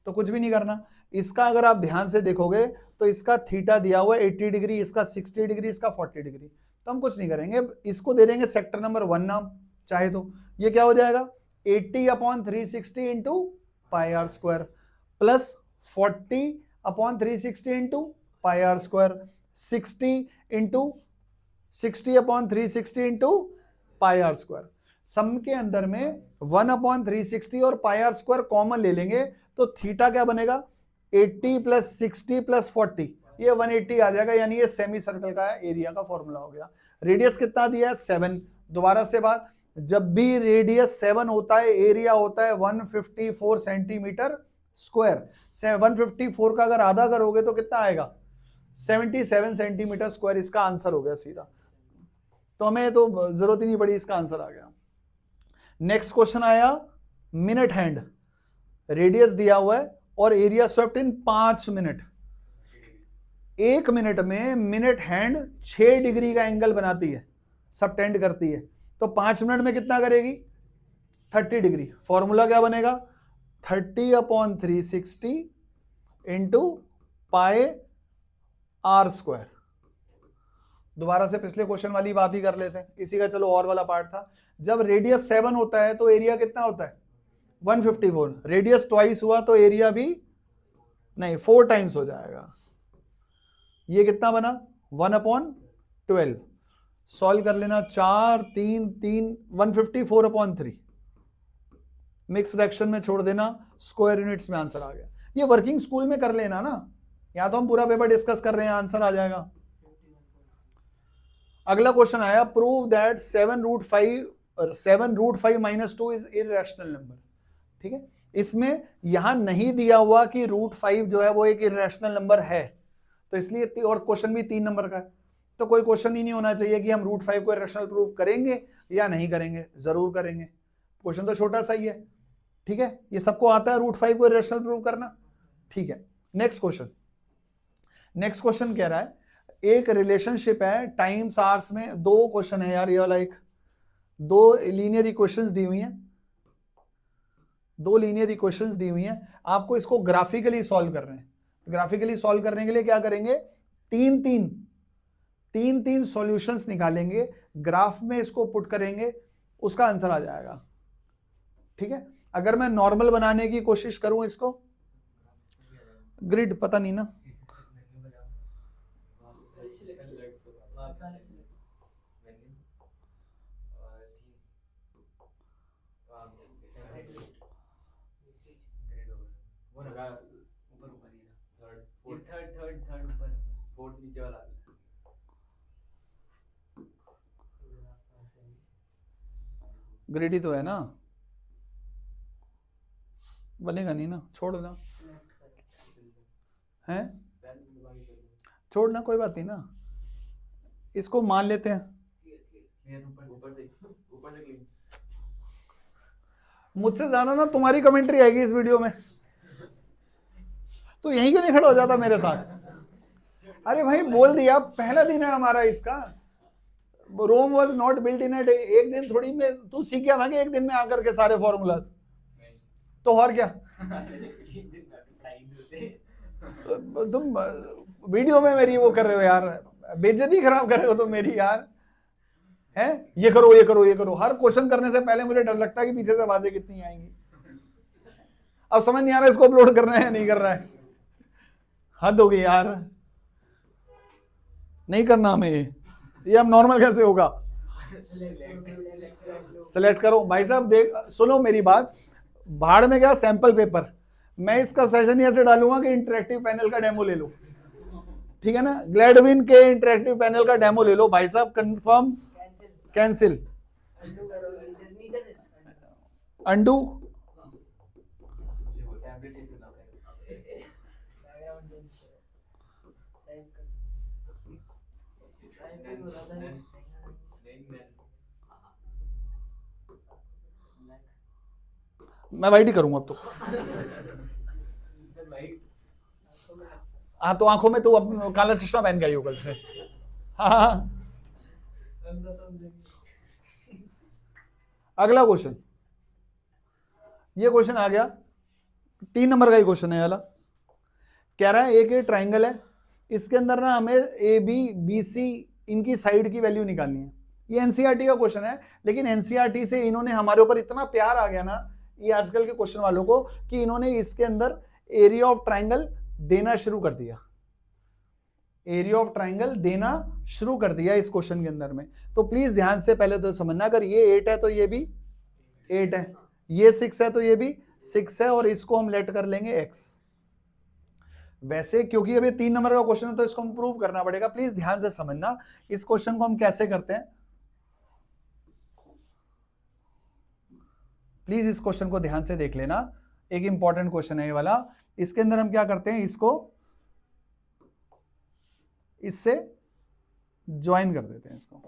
तो कुछ भी नहीं करना, इसका अगर आप ध्यान से देखोगे तो इसका थीटा दिया हुआ है 80 डिग्री, इसका 60 डिग्री, इसका 40 डिग्री। तो हम कुछ नहीं करेंगे, इसको दे देंगे सेक्टर नंबर 1 नाम चाहे तो। ये क्या हो जाएगा 80/360 into pi R square plus 40/360 into pi R square 60/360 into pi R square. Sum के अंदर में 1/360 और पाई आर स्क्वायर कॉमन ले लेंगे तो थीटा क्या बनेगा 80 + 60 + 40, ये 180 आ जाएगा, यानी ये सेमी सर्कल का एरिया का फॉर्मूला हो गया। रेडियस कितना दिया है 7। दोबारा से बात, जब भी रेडियस 7 होता है एरिया होता है 154 सेंटीमीटर स्क्वायर। 154 का अगर आधा करोगे तो कितना आएगा 77 सेंटीमीटर स्क्वायर। इसका आंसर हो गया सीधा, तो हमें तो जरूरत ही नहीं पड़ी, इसका आंसर आ गया। नेक्स्ट क्वेश्चन आया, मिनट हैंड, रेडियस दिया हुआ है और एरिया स्वेप्ट इन 5 मिनट। 1 मिनट में मिनट हैंड 6 डिग्री का एंगल बनाती है, सबटेंड करती है, तो 5 मिनट में कितना करेगी 30 डिग्री। फॉर्मूला क्या बनेगा 30/360 इंटू पाई आर स्क्वायर। दोबारा से पिछले क्वेश्चन वाली बात ही कर लेते हैं, इसी का चलो और वाला पार्ट था। जब रेडियस 7 होता है तो एरिया कितना होता है 154, रेडियस ट्वाइस हुआ तो एरिया भी नहीं 4 टाइम्स हो जाएगा। ये कितना बना 1/12। सॉल्व कर लेना 4 3 3 154/3 मिक्स फ्रैक्शन में छोड़ देना, स्क्वायर यूनिट्स में आंसर आ गया। ये वर्किंग स्कूल में कर लेना ना, या तो हम पूरा पेपर डिस्कस कर रहे हैं, आंसर आ जाएगा। अगला क्वेश्चन आया, prove that 7√5 - 2 is irrational number. ठीक है, इसमें यहां नहीं दिया हुआ कि √5 जो है वो एक इररेशनल नंबर है, तो इसलिए, और क्वेश्चन भी 3 नंबर का है, तो कोई क्वेश्चन ही नहीं होना चाहिए कि हम √5 को इररेशनल प्रूव करेंगे या नहीं करेंगे। जरूर करेंगे, क्वेश्चन तो छोटा सा ही है। ठीक है, ये सबको आता है √5 को इररेशनल प्रूव करना। ठीक है, नेक्स्ट क्वेश्चन कह रहा है, एक रिलेशनशिप है टाइम्स आवर्स में। 2 क्वेश्चन है यार, ये वाला एक, 2 लीनियर इक्वेशंस दी हुई हैं, 2 लीनियर इक्वेशंस दी हुई हैं, आपको इसको ग्राफिकली सॉल्व करना है। ग्राफिकली सॉल्व करने के लिए क्या करेंगे, 3 सॉल्यूशंस निकालेंगे, ग्राफ में इसको पुट करेंगे, उसका आंसर आ जाएगा। ठीक है, अगर मैं नॉर्मल बनाने की कोशिश करूं इसको, ग्रिड पता नहीं ना, ग्रिड ही तो है ना, बनेगा नहीं ना, छोड़ देना है, छोड़ना, कोई बात नहीं ना, इसको मान लेते हैं। मुझसे ज्यादा ना तुम्हारी कमेंट्री आएगी इस वीडियो में, तो यहीं क्यों नहीं खड़ा हो जाता मेरे साथ। अरे भाई बोल दिया, पहला दिन है हमारा इसका। Rome was not built in a day, एक दिन थोड़ी में तू सीख गया था कि एक दिन में आकर के सारे फॉर्मूलाज, तो और क्या तुम वीडियो में मेरी वो कर रहे हो यार, बेइज्जती खराब कर रहे हो तुम मेरी यार, है ये करो ये करो ये करो। हर क्वेश्चन करने से पहले मुझे डर लगता है कि पीछे से आवाजें कितनी आएंगी। अब समझ नहीं आ रहा इसको अपलोड करना है या नहीं कर रहा है, हद हो गई यार, नहीं करना हमें ये अब नॉर्मल कैसे होगा। सिलेक्ट करो भाई साहब, देख सुनो मेरी बात, भाड़ में क्या सैंपल पेपर, मैं इसका सेशन ही ऐसे डालूंगा कि इंटरेक्टिव पैनल का डेमो ले लो। ठीक है ना, ग्लैडविन के इंटरेक्टिव पैनल का डेमो ले लो भाई साहब, कंफर्म कैंसिल अंडू। हो रहा था Then- मैं वाइट ही करूंगा अब तो। सर वाइट हाँ तो आंखों में तो अब काला चश्मा पहन के आई हो कल से। हाँ अगला क्वेश्चन, ये क्वेश्चन आ गया 3 नंबर का ही क्वेश्चन है वाला। कह रहा है एक ये ट्राइंगल है, इसके अंदर ना हमें ए बी बी सी इनकी साइड की वैल्यू निकालनी है। ये एनसीईआरटी का क्वेश्चन है, लेकिन एनसीईआरटी से इन्होंने हमारे ऊपर इतना प्यार आ गया ना ये आजकल के क्वेश्चन वालों को कि इन्होंने इसके अंदर एरिया ऑफ ट्राइंगल देना शुरू कर दिया। एरिया ऑफ ट्राइंगल देना शुरू कर दिया इस क्वेश्चन के अंदर में। तो प्लीज ध्यान से पहले तो समझना, अगर ये 8 है तो ये भी 8 है, ये 6 है तो ये भी 6 है, और इसको हम लेट कर लेंगे x। वैसे क्योंकि अभी 3 नंबर का क्वेश्चन है तो इसको हम प्रूव करना पड़ेगा। प्लीज ध्यान से समझना इस क्वेश्चन को हम कैसे करते हैं। प्लीज इस क्वेश्चन को ध्यान से देख लेना, एक इंपॉर्टेंट क्वेश्चन है ये वाला। इसके अंदर हम क्या करते हैं, इसको इससे ज्वाइन कर देते हैं इसको।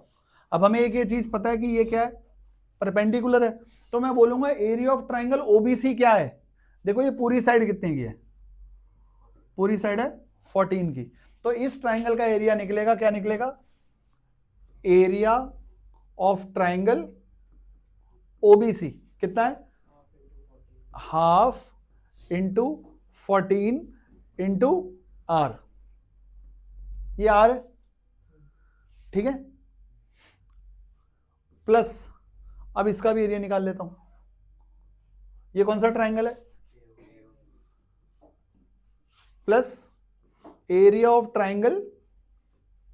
अब हमें एक ये चीज पता है कि ये क्या है, परपेंडिकुलर है, तो मैं बोलूंगा एरिया ऑफ ट्राइंगल ओबीसी क्या है। देखो ये पूरी साइड कितने की है, पूरी साइड है 14 की, तो इस ट्राइंगल का एरिया निकलेगा, क्या निकलेगा, एरिया ऑफ ट्राइंगल ओबीसी कितना है, हाफ इंटू 14 इंटू आर, ये आर है, ठीक है, प्लस अब इसका भी एरिया निकाल लेता हूं। ये कौन सा ट्राइंगल है, plus area of triangle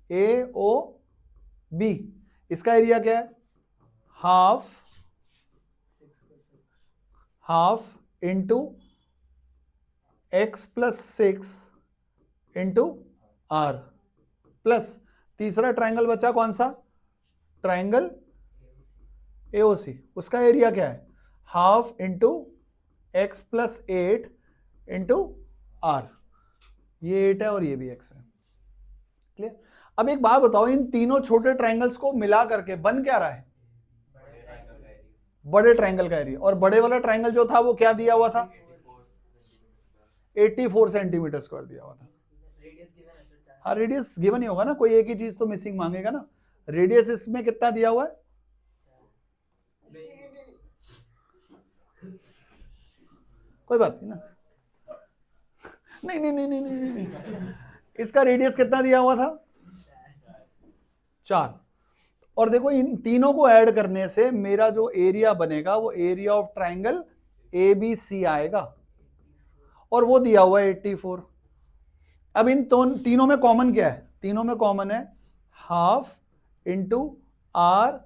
A O B, इसका एरिया क्या है, half into x plus 6 into r, plus तीसरा ट्राइंगल बचा कौन सा, ट्राइंगल एओसी, उसका एरिया क्या है, half into x plus 8 into r, ये 8 है और ये भी x है। क्लियर। अब एक बात बताओ, इन तीनों छोटे ट्राइंगल्स को मिला करके बन क्या रहा है, बड़े ट्राइंगल का एरिया। और बड़े वाला ट्राइंगल जो था वो क्या दिया हुआ था, 84 सेंटीमीटर स्क्वायर दिया हुआ था। हाँ रेडियस गिवन ही होगा ना, कोई एक ही चीज तो मिसिंग मांगेगा ना। रेडियस इसमें कितना दिया हुआ है, कोई बात नहीं ना, नहीं नहीं नहीं नहीं नहीं, नहीं, नहीं। इसका रेडियस कितना दिया हुआ था, 4। और देखो इन तीनों को ऐड करने से मेरा जो एरिया बनेगा वो एरिया ऑफ ट्राइंगल ABC आएगा, और वो दिया हुआ है 84। अब इन तीनों में कॉमन क्या है, तीनों में कॉमन है हाफ इंटू आर,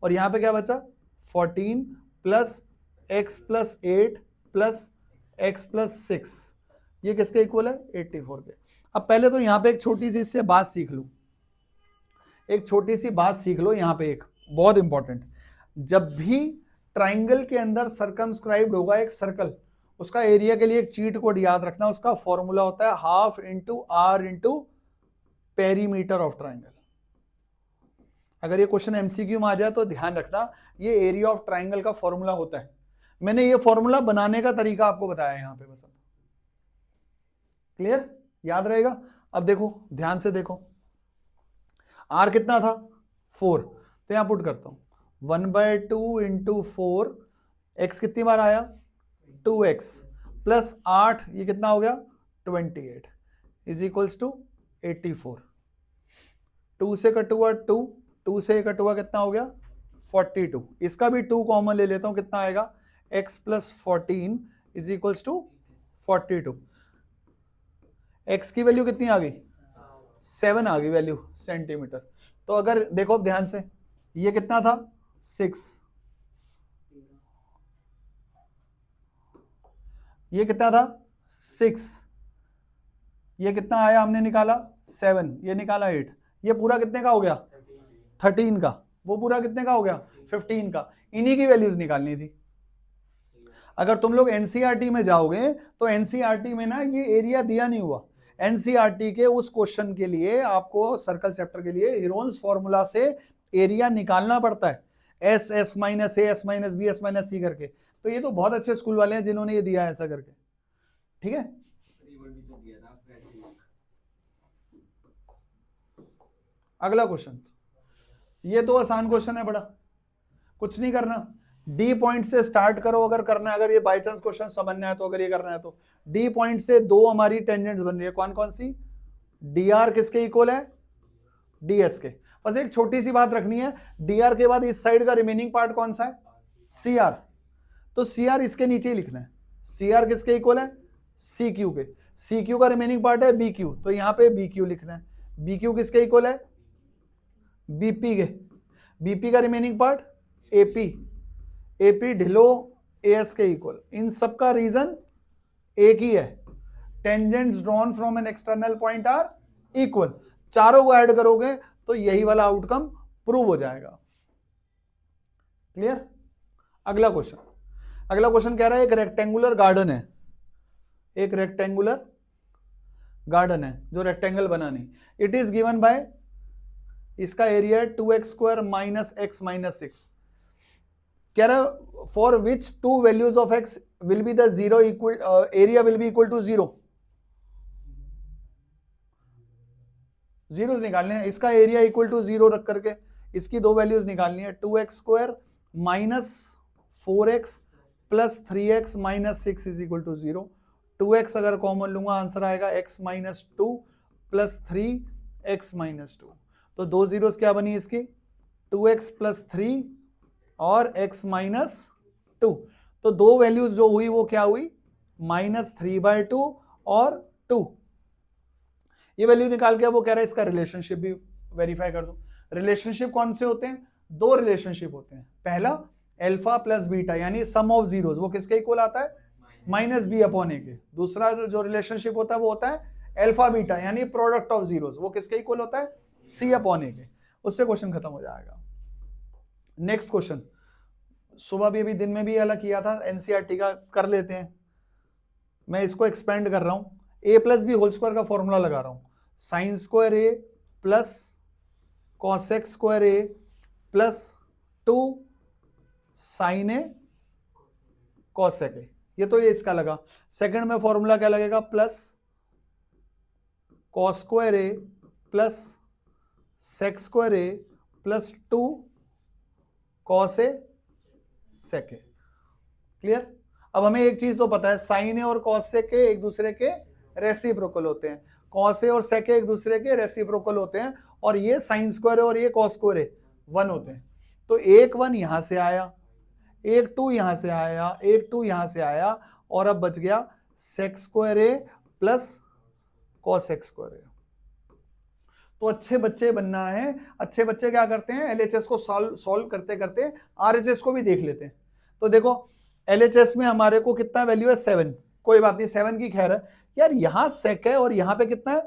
और यहां पे क्या बचा 14 plus x plus 8 plus x plus 6, ये किसके इक्वल है, 84 के। अब पहले तो यहां पे एक छोटी सी इससे बात सीख लूं, एक छोटी सी बात सीख लो यहां पे, एक बहुत इंपॉर्टेंट, जब भी ट्राइंगल के अंदर सर्कमस्क्राइब्ड होगा एक सर्कल, उसका एरिया के लिए एक चीट कोड याद रखना, उसका फॉर्मूला होता है half into r into perimeter of triangle. अगर ये क्वेश्चन एमसीक्यू में आ जाए तो ध्यान रखना, ये एरिया ऑफ ट्राइंगल का फॉर्मूला होता है। मैंने ये फॉर्मूला बनाने का तरीका आपको बताया यहां पे, बस क्लियर, याद रहेगा। अब देखो ध्यान से देखो, आर कितना था 4, तो यहां पुट करता हूं 1/2 इंटू 4, एक्स कितनी बार आया 2x प्लस 8, ये कितना हो गया 28 इज इक्वल्स टू 84। 2 से कट हुआ 2, 2 से कट हुआ कितना हो गया 42, इसका भी 2 कॉमन ले लेता हूं, कितना आएगा x plus 14 is equals to 42। x की वैल्यू कितनी आ गई 7 आ गई वैल्यू सेंटीमीटर। तो अगर देखो अब ध्यान से, ये कितना था 6, ये कितना था 6, ये कितना आया हमने निकाला 7, ये निकाला 8, ये पूरा कितने का हो गया 13 का, वो पूरा कितने का हो गया 15 का। इन्हीं की वैल्यूज निकालनी थी। अगर तुम लोग एनसीईआरटी में जाओगे तो एनसीईआरटी में ना ये एरिया दिया नहीं हुआ, एनसीईआरटी के उस क्वेश्चन के लिए आपको सर्कल चैप्टर के लिए हीरोन्स फॉर्मूला से एरिया निकालना पड़ता है, S S minus A S minus B S minus C करके। तो ये तो बहुत अच्छे स्कूल वाले हैं जिन्होंने ये दिया है ऐसा करके, ठीक है। अगला क्वेश्चन, ये तो आसान क्वेश्चन है बड़ा, कुछ नहीं करना, डी पॉइंट से स्टार्ट करो अगर करना है, अगर ये बाय चांस क्वेश्चन समझना है तो, अगर ये करना है तो डी पॉइंट से दो हमारी टेंजेंट्स बन रही है, कौन कौन सी, डी आर किसके इक्वल है, डी एस के। बस एक छोटी सी बात रखनी है, डी आर के बाद इस साइड का रिमेनिंग पार्ट कौन सा है, सी आर, तो सी आर इसके नीचे ही लिखना है, सी आर किसके इक्वल है, सी क्यू के, सी क्यू का रिमेनिंग पार्ट है बी क्यू, तो यहां पे बी क्यू लिखना है, बी क्यू किसके इक्वल है, बीपी के, बीपी का रिमेनिंग पार्ट एपी, एपी ढिलो एएस के इक्वल। इन सब का रीजन एक ही है, tangents drawn from an external point are equal, चारों को ऐड करोगे तो यही वाला आउटकम प्रूव हो जाएगा। क्लियर। अगला क्वेश्चन, अगला क्वेश्चन कह रहा है एक रेक्टेंगुलर गार्डन है, एक रेक्टेंगुलर गार्डन है जो रेक्टेंगल बना नहीं, इट इज गिवन बाय, इसका area 2x square minus x minus 6, कह रहा for which two values of x will be the zero equal, area will be equal to 0, zeros निकालने हैं, इसका एरिया इक्वल टू 0 रख करके इसकी दो वैल्यूज निकालनी है, 2x square minus 4x plus 3x minus 6 is equal to 0, 2x अगर कॉमन लूंगा आंसर आएगा x minus 2 plus 3x minus 2, तो दो जीरोस क्या बनी इसकी, 2x प्लस 3 और x माइनस 2, तो दो वैल्यूज जो हुई वो क्या हुई, -3/2 और 2, ये वैल्यू निकाल के वो कह रहा है इसका रिलेशनशिप भी वेरीफाई कर दो। रिलेशनशिप कौन से होते हैं, दो रिलेशनशिप होते हैं, पहला अल्फा प्लस बीटा यानी सम ऑफ जीरोस, वो किसके इक्वल आता है, -b/a के, दूसरा जो रिलेशनशिप होता है वो होता है अल्फा बीटा यानी प्रोडक्ट ऑफ जीरोस, वो किसके इक्वल होता है, c/a के, उससे क्वेश्चन खत्म हो जाएगा। नेक्स्ट क्वेश्चन, सुबह भी अभी दिन में भी अलग किया था, एनसीईआरटी का कर लेते हैं, मैं इसको एक्सपेंड कर रहा हूं, a plus b whole square का फॉर्मूला लगा रहा हूं, sine square A plus cosec square A plus 2 sine A cosec A, ये तो ये इसका लगा। सेकंड में फॉर्मूला क्या लगेगा, plus cos square A plus sec square A plus 2 cos A sec A. Clear. अब हमें एक चीज तो पता है, साइन ए और कॉस सेक ए एक दूसरे के रेसिप्रोकल होते हैं, कॉस ए और सेक ए एक दूसरे के रेसिप्रोकल होते हैं, और ये साइन स्क्वायर और ये कॉस स्क्वायर 1 होते हैं, तो एक 1 यहां से आया, एक 2 यहां से आया, एक 2 यहां से आया, और अब बच गया sec square A plus cos x square ए। तो अच्छे बच्चे बनना है, अच्छे बच्चे क्या करते हैं, एलएचएस को सॉल्व करते करते आरएचएस को भी देख लेते हैं। तो देखो एलएचएस में हमारे को कितना वैल्यू है, 7, कोई बात नहीं 7 की खैर है यार, यहां सेक है और यहां पे कितना है,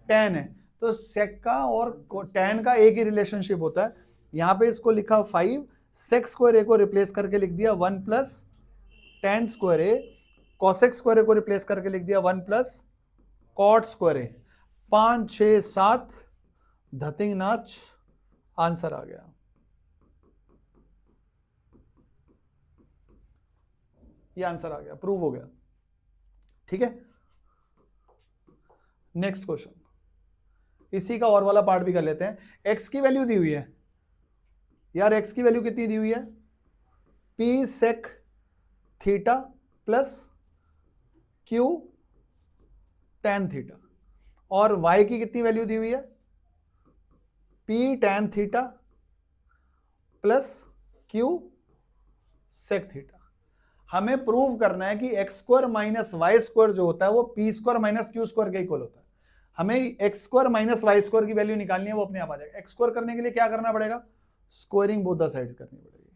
tan है, तो सेक का और tan का एक ही रिलेशनशिप होता है, यहां पे इसको लिखा 5, सेक स्क्वायर ए को रिप्लेस करके लिख दिया 1 प्लस tan स्क्वायर ए, कॉसेक स्क्वायर ए को रिप्लेस करके लिख दिया 1 प्लस कॉट स्क्वायर ए, 5 6 7 धतिंग नाच, आंसर आ गया। ये आंसर आ गया, प्रूव हो गया, ठीक है। नेक्स्ट क्वेश्चन, इसी का और वाला पार्ट भी कर लेते हैं। x की वैल्यू दी हुई है यार, x की वैल्यू कितनी दी हुई है, p sec theta plus q tan theta, और y की कितनी वैल्यू दी हुई है, p tan theta plus q sec theta. हमें प्रूव करना है कि x square minus y square जो होता है वो p square minus q square के इक्वल होता है। हमें x square minus y square की वैल्यू निकालनी है, वो अपने आप आ जाएगा। एक्स स्क्वायर करने के लिए क्या करना पड़ेगा, स्क्वायरिंग बोथ द साइड्स करनी पड़ेगी,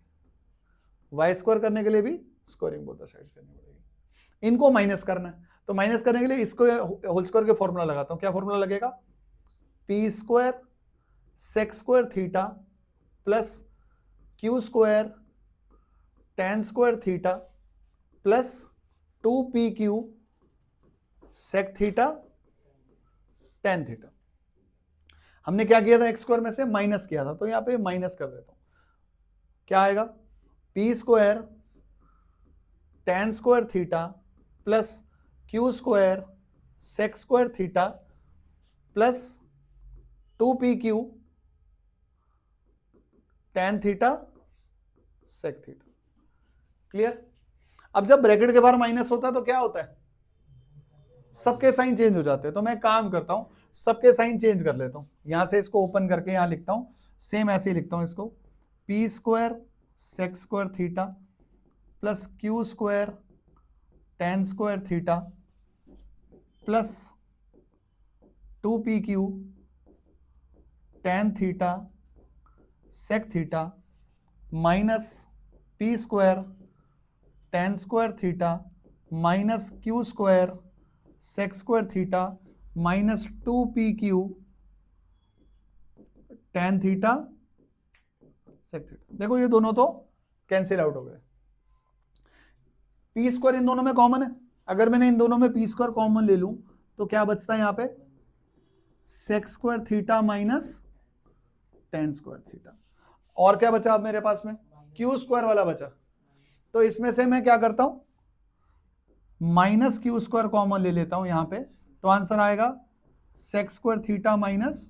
वाई स्क्वायर करने के लिए भी स्क्वायरिंग बोथ द साइड्स करनी पड़ेगी। इनको माइनस करना है, तो माइनस करने के लिए इसको होल स्क्वायर के फॉर्मूला लगाता हूं, क्या फॉर्मूला लगेगा, p square sec square theta plus q square tan square theta plus 2pq sec theta tan theta. हमने क्या किया था, एक्स स्क्वायर में से माइनस किया था, तो यहां पे माइनस कर देता हूं, क्या आएगा, p square tan square theta plus q square sec square theta plus 2pq tan theta sec theta. Clear? अब जब ब्रैकेट के बाहर माइनस होता है तो क्या होता है, सबके साइन चेंज हो जाते हैं। तो मैं काम करता हूं, सबके साइन चेंज कर लेता हूं, यहां से इसको ओपन करके यहां लिखता हूं, सेम ऐसे ही लिखता हूं इसको, p square sec square theta plus q square tan square theta plus 2pq tan theta sec theta minus p square tan square theta minus q square sec square theta minus 2pq tan theta sec theta. देखो ये दोनों तो cancel out हो गए, P square इन दोनों में common है, अगर मैंने इन दोनों में पी स्क्वायर कॉमन ले लूं तो क्या बचता है यहां पे, sec square theta minus tan square theta. और क्या बचा अब मेरे पास में, क्यू स्क्वायर वाला बचा, तो इसमें से मैं क्या करता हूं, माइनस क्यू स्क्वायर कॉमन ले लेता हूं यहां पे, तो आंसर आएगा sec square theta minus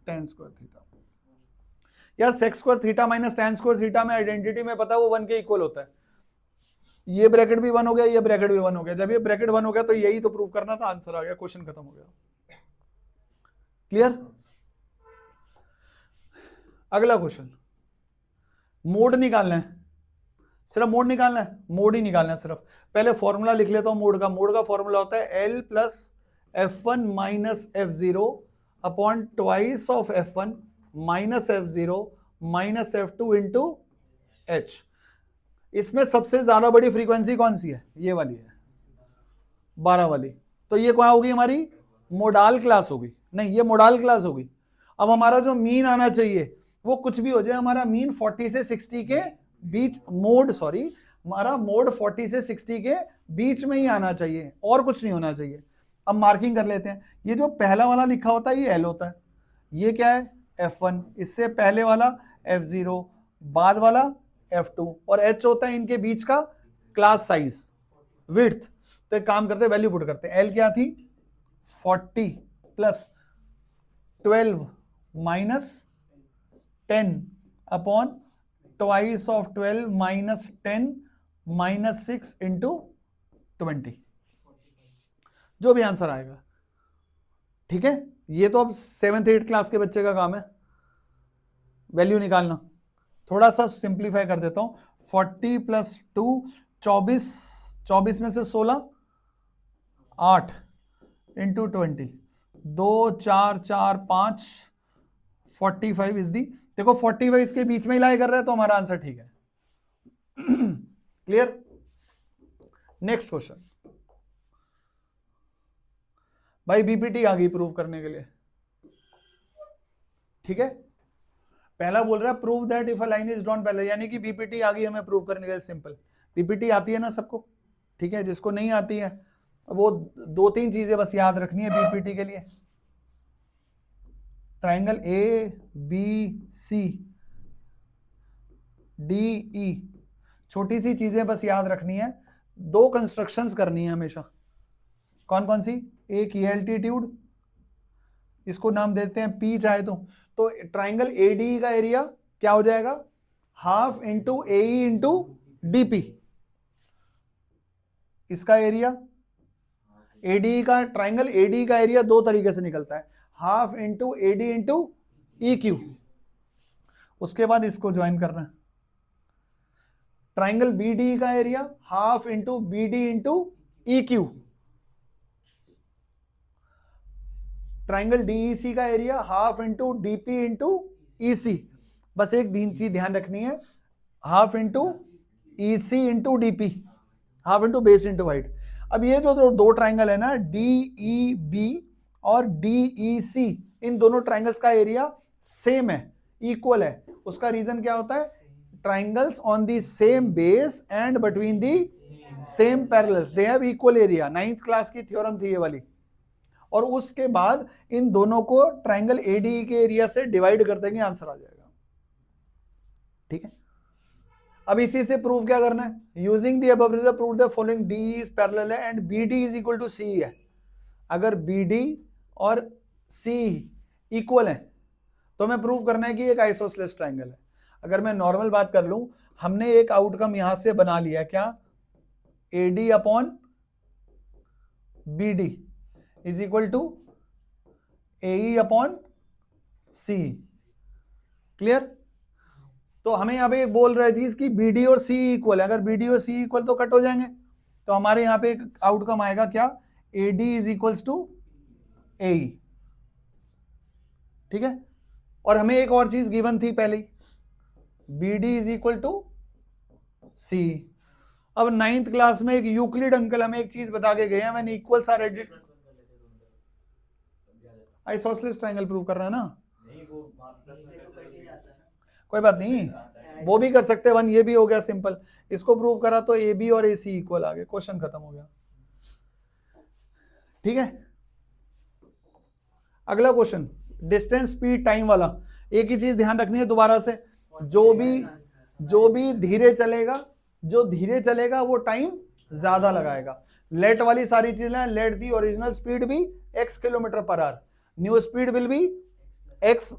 tan square theta. यार sec square theta minus tan square theta में आइडेंटिटी में पता है वो 1 के इक्वल होता है, ये ब्रैकेट भी 1 हो गया, ये ब्रैकेट भी 1 हो गया, जब ये ब्रैकेट 1 हो गया तो यही तो प्रूव करना था, आंसर आ गया, क्वेश्चन खत्म हो गया। क्लियर? अगला क्वेश्चन, मोड निकालना है, सिर्फ मोड निकालना है, मोड ही निकालना है सिर्फ। पहले फॉर्मूला लिख लेता हूं मोड का, मोड का फॉर्मूला होता है L plus F1 minus F0 upon twice of F1 minus F0 minus F2 into H। इसमें सबसे ज्यादा बड़ी फ्रीक्वेंसी कौन सी है, ये वाली है 12 वाली, तो ये क्या होगी हमारी मोडाल क्लास होगी, नहीं ये मोडाल क्लास होगी। अब हमारा जो मीन आना चाहिए वो कुछ भी हो जाए, हमारा मीन 40 से 60 के बीच, मोड सॉरी हमारा मोड 40 से 60 के बीच में ही आना चाहिए, और कुछ नहीं होना चाहिए। अब मार्किंग कर लेते हैं, ये जो पहला वाला लिखा होता है ये L होता है, ये क्या है F1, इससे पहले वाला F0, बाद वाला F2, और H होता है इनके बीच का क्लास साइज विड्थ। तो एक काम करते हैं, वैल्यू पुट करते हैं, L क्या थी 40 plus 12 minus 10 upon twice of 12 minus 10 minus 6 into 20, जो भी आंसर आएगा। ठीक है, ये तो अब 7th 8th क्लास के बच्चे का काम है वैल्यू निकालना। थोड़ा सा सिंप्लीफाई कर देता हूं, 40 प्लस 2 24, 24 में से 16 8 इंटू 20, 2 4 4 5 45 इज दी, देखो 45 इसके बीच में ही लाई कर रहे हैं तो हमारा आंसर ठीक है। क्लियर? नेक्स्ट क्वेश्चन, भाई बीपीटी आ गई प्रूव करने के लिए, ठीक है। पहला बोल रहा है prove that if a line is drawn parallel, यानी कि बीपीटी आ गई हमें प्रूव करने के लिए। सिंपल, बीपीटी आती है ना सबको, ठीक है, जिसको नहीं आती है वो 2-3 चीजें बस याद रखनी है बीपीटी के लिए, triangle A B C D E, छोटी सी चीजें बस याद रखनी है, 2 कंस्ट्रक्शंस करनी है हमेशा। कौन कौन सी, एक ये एल्टीट्यूड, इसको नाम देते हैं पी चाहे तो ट्राइंगल एडी का एरिया क्या हो जाएगा, half into AE into DP, इसका एरिया एडी का, ट्राइंगल एडी का एरिया 2 तरीके से निकलता है, half into AD into E Q. उसके बाद इसको ज्वाइन करना है, ट्राइंगल बीडी का area half into BD into E Q, triangle DEC का area half into DP into EC. बस एक दिन चीज ध्यान रखनी है, half into EC into DP, half into base into height. अब ये जो 2 ट्राइंगल है ना डीईबी और डीईसी, इन दोनों ट्राइंगल्स का एरिया सेम है, इक्वल है। उसका रीजन क्या होता है, triangles on the same base and between the same parallels they have equal area. 9th class की थ्योरम थी ये वाली, और उसके बाद इन दोनों को ट्राइंगल एडी के एरिया से डिवाइड कर देंगे, आंसर आ जाएगा। ठीक है, अब इसी से प्रूव क्या करना है, using the above result prove the following, D is parallel है and B D is equal to C है। अगर बी डी और सी इक्वल है तो हमें प्रूव करना है कि एक आइसोसेलेस ट्राइंगल है। अगर मैं नॉर्मल बात कर लूं, हमने एक आउटकम यहां से बना लिया, क्या, A D upon B D is equal to A E upon C. Clear? तो हमें यहां पे बोल रहा है चीज कि बी डी और सी इक्वल है, अगर बी डी और सी इक्वल तो कट हो जाएंगे, तो हमारे यहां पे एक आउटकम आएगा क्या, A D is equals to A. ठीक है, और हमें एक और चीज गिवन थी पहले ही, B D is equal to C. अब 9th क्लास में एक यूक्लिड अंकल हमें एक चीज बता के गए हैं, when equals are added, isosceles triangle prove कर रहा है ना, कोई बात नहीं, वो भी कर सकते हैं, वन ये भी हो गया सिंपल, इसको प्रूव करा तो ए बी और ए सी इक्वल आ गए, क्वेश्चन खत्म हो गया। ठीक है, अगला क्वेश्चन डिस्टेंस स्पीड टाइम वाला। एक ही चीज ध्यान रखनी है दोबारा से, जो भी धीरे चलेगा, जो धीरे चलेगा वो टाइम ज्यादा लगाएगा। लेट वाली सारी चीजें, लेट दी ओरिजिनल स्पीड भी x kilometre per hour, new speed will be x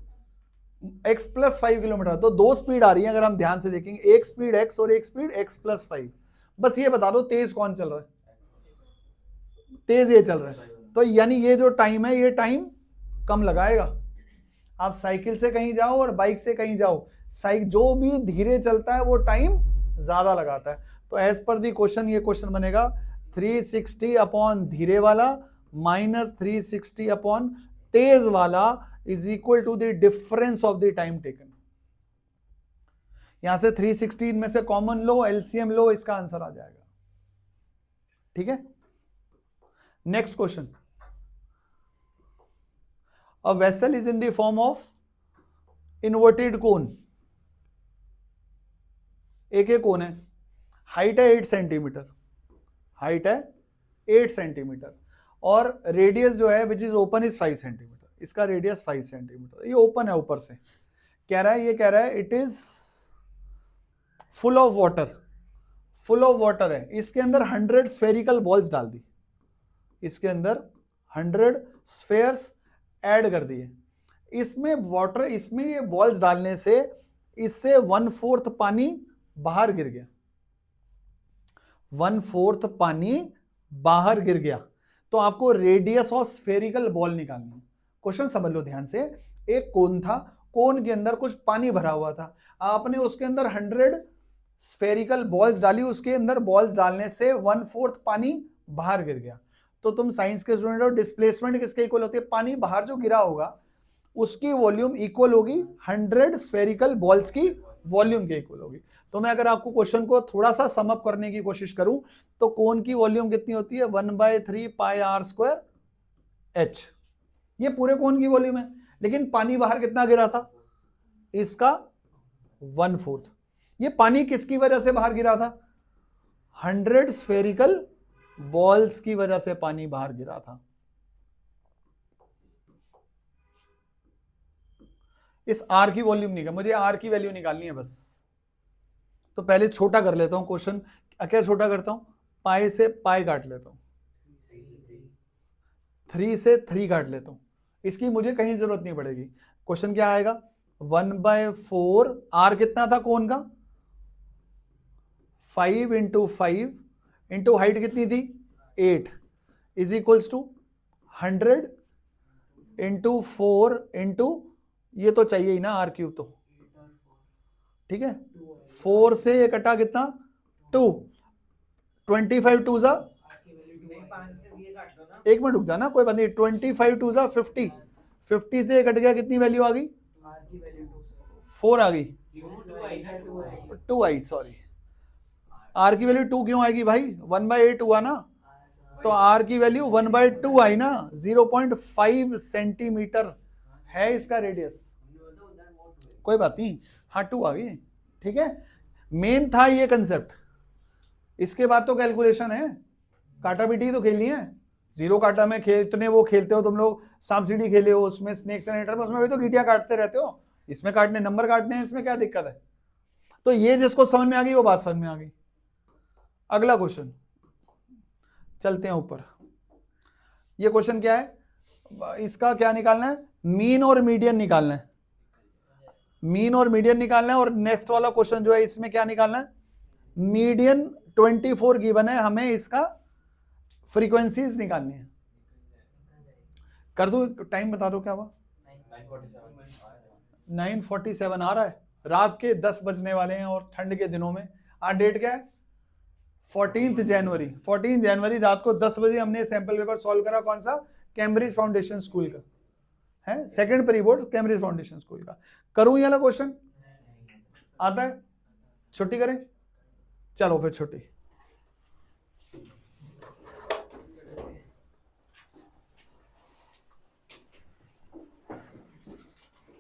plus 5 kilometre. तो दो स्पीड आ रही है अगर हम ध्यान से देखेंगे, एक स्पीड x और एक स्पीड x प्लस 5। बस ये बता दो तेज कौन चल रहा है, तेज ये चल रहा है, तो यानी ये जो टाइम है ये टाइम कम लगाएगा। आप साइकिल से कहीं जाओ और बाइक से कहीं जाओ, जो भी धीरे चलता है वो टाइम ज्यादा लगाता है। तो एज पर दी क्वेश्चन ये क्वेश्चन बनेगा 360 अपॉन धीरे वाला माइनस 360 अपॉन तेज वाला is equal to the difference of the time taken. यहां से 360 में से कॉमन लो, एलसीएम लो, इसका आंसर आ जाएगा। ठीक है, next question, a vessel is in the form of inverted कोन। एक कोन है, हाइट है 8 सेंटीमीटर, हाइट है 8 सेंटीमीटर, और रेडियस जो है which is open is 5 centimetre. इसका रेडियस 5 सेंटीमीटर, ये ओपन है ऊपर से। कह रहा है, ये कह रहा है it is full of water, full of water है, इसके अंदर 100 स्फेरिकल बॉल्स डाल दी, इसके अंदर 100 स्फेयर्स ऐड कर दिए, इसमें वाटर, इसमें ये बॉल्स डालने से इससे 1/4 पानी बाहर गिर गया, 1/4 पानी बाहर गिर गया। तो आपको रेडियस ऑफ स्फेरिकल बॉल निकालनी है। क्वेश्चन समझ लो ध्यान से, एक कोन था, कोन के अंदर कुछ पानी भरा हुआ था, आपने उसके अंदर 100 स्फेरिकल बॉल्स डाली, उसके अंदर बॉल्स डालने से 1/4 पानी बाहर गिर गया। तो तुम साइंस के स्टूडेंट हो, डिस्प्लेसमेंट किसके इक्वल होती है, पानी बाहर जो गिरा होगा उसकी वॉल्यूम इक्वल होगी 100 स्फेरिकल बॉल्स की वॉल्यूम के इक्वल होगी। तो मैं अगर आपको क्वेश्चन को थोड़ा सा सम अप करने की कोशिश करूं तो कोन की वॉल्यूम कितनी होती है, 1/3 पाई आर स्क्वायर एच। ये पूरे कोन की वॉल्यूम है, लेकिन पानी बाहर कितना गिरा था, इसका 1/4। ये पानी किसकी वजह से बाहर गिरा था, 100 स्फेरिकल बॉल्स की वजह से पानी बाहर गिरा था। इस आर की वॉल्यूम निकाल, मुझे आर की वैल्यू निकालनी है बस। तो पहले छोटा कर लेता हूं क्वेश्चन, क्या छोटा करता हूं, पाई से पाई काट लेता हूं, 3 से 3 काट लेता हूं, इसकी मुझे कहीं जरूरत नहीं पड़ेगी। क्वेश्चन क्या आएगा, 1/4, आर कितना था कोन का, 5 × 5 इंटू हाइट कितनी थी 8 इज इक्वल्स टू 100 × 4 इंटू, ये तो चाहिए ही ना आर क्यूब, तो ठीक है, 4 से ये कटा कितना 2, 25 2 जा, एक मिनट रुक जाना, कोई बात नहीं, 25 2 जा 50, 50 से कट गया, कितनी वैल्यू आ गई, 4 आ गई, 2 आई, सॉरी, आर की वैल्यू 2 क्यों आएगी भाई, 1/8 हुआ ना, तो आर की वैल्यू 1/2 आई ना, 0.5 सेंटीमीटर है इसका रेडियस, कोई बात नहीं, हाँ 2 आ गई। ठीक है, मेन था ये कंसेप्ट, इसके बाद तो कैलकुलेशन है, काटा पीटी तो खेलनी है, जीरो काटा में इतने वो खेलते हो तुम लोग, सांप सीढ़ी खेले हो उसमें, स्नेक्स एंड एंटर में, उसमें भी तो गीटियां काटते रहते हो, इसमें काटने नंबर काटने हैं, इसमें क्या दिक्कत है। तो ये जिसको समझ में आ गई वो बात समझ में आ गई। अगला क्वेश्चन चलते हैं ऊपर। ये क्वेश्चन क्या है, इसका क्या निकालना है, मीन और मीडियन निकालना है, मीन और मीडियन निकालना है। और नेक्स्ट वाला क्वेश्चन जो है इसमें क्या निकालना है, मीडियन 24 गिवन है, हमें इसका फ्रीक्वेंसीज निकालनी है। कर दो, टाइम बता दो क्या हुआ, 9:47 आ रहा है, रात के 10 बजने वाले हैं और ठंड के दिनों में। आज डेट क्या है, 14 जनवरी। 14 जनवरी रात को 10 बजे हमने सैंपल पेपर सॉल्व करा, कौन सा, कैम्ब्रिज फाउंडेशन स्कूल का है, second pre board Cambridge foundation school का। करूं ये वाला क्वेश्चन, आता है, छुट्टी करें, चलो फिर छुट्टी।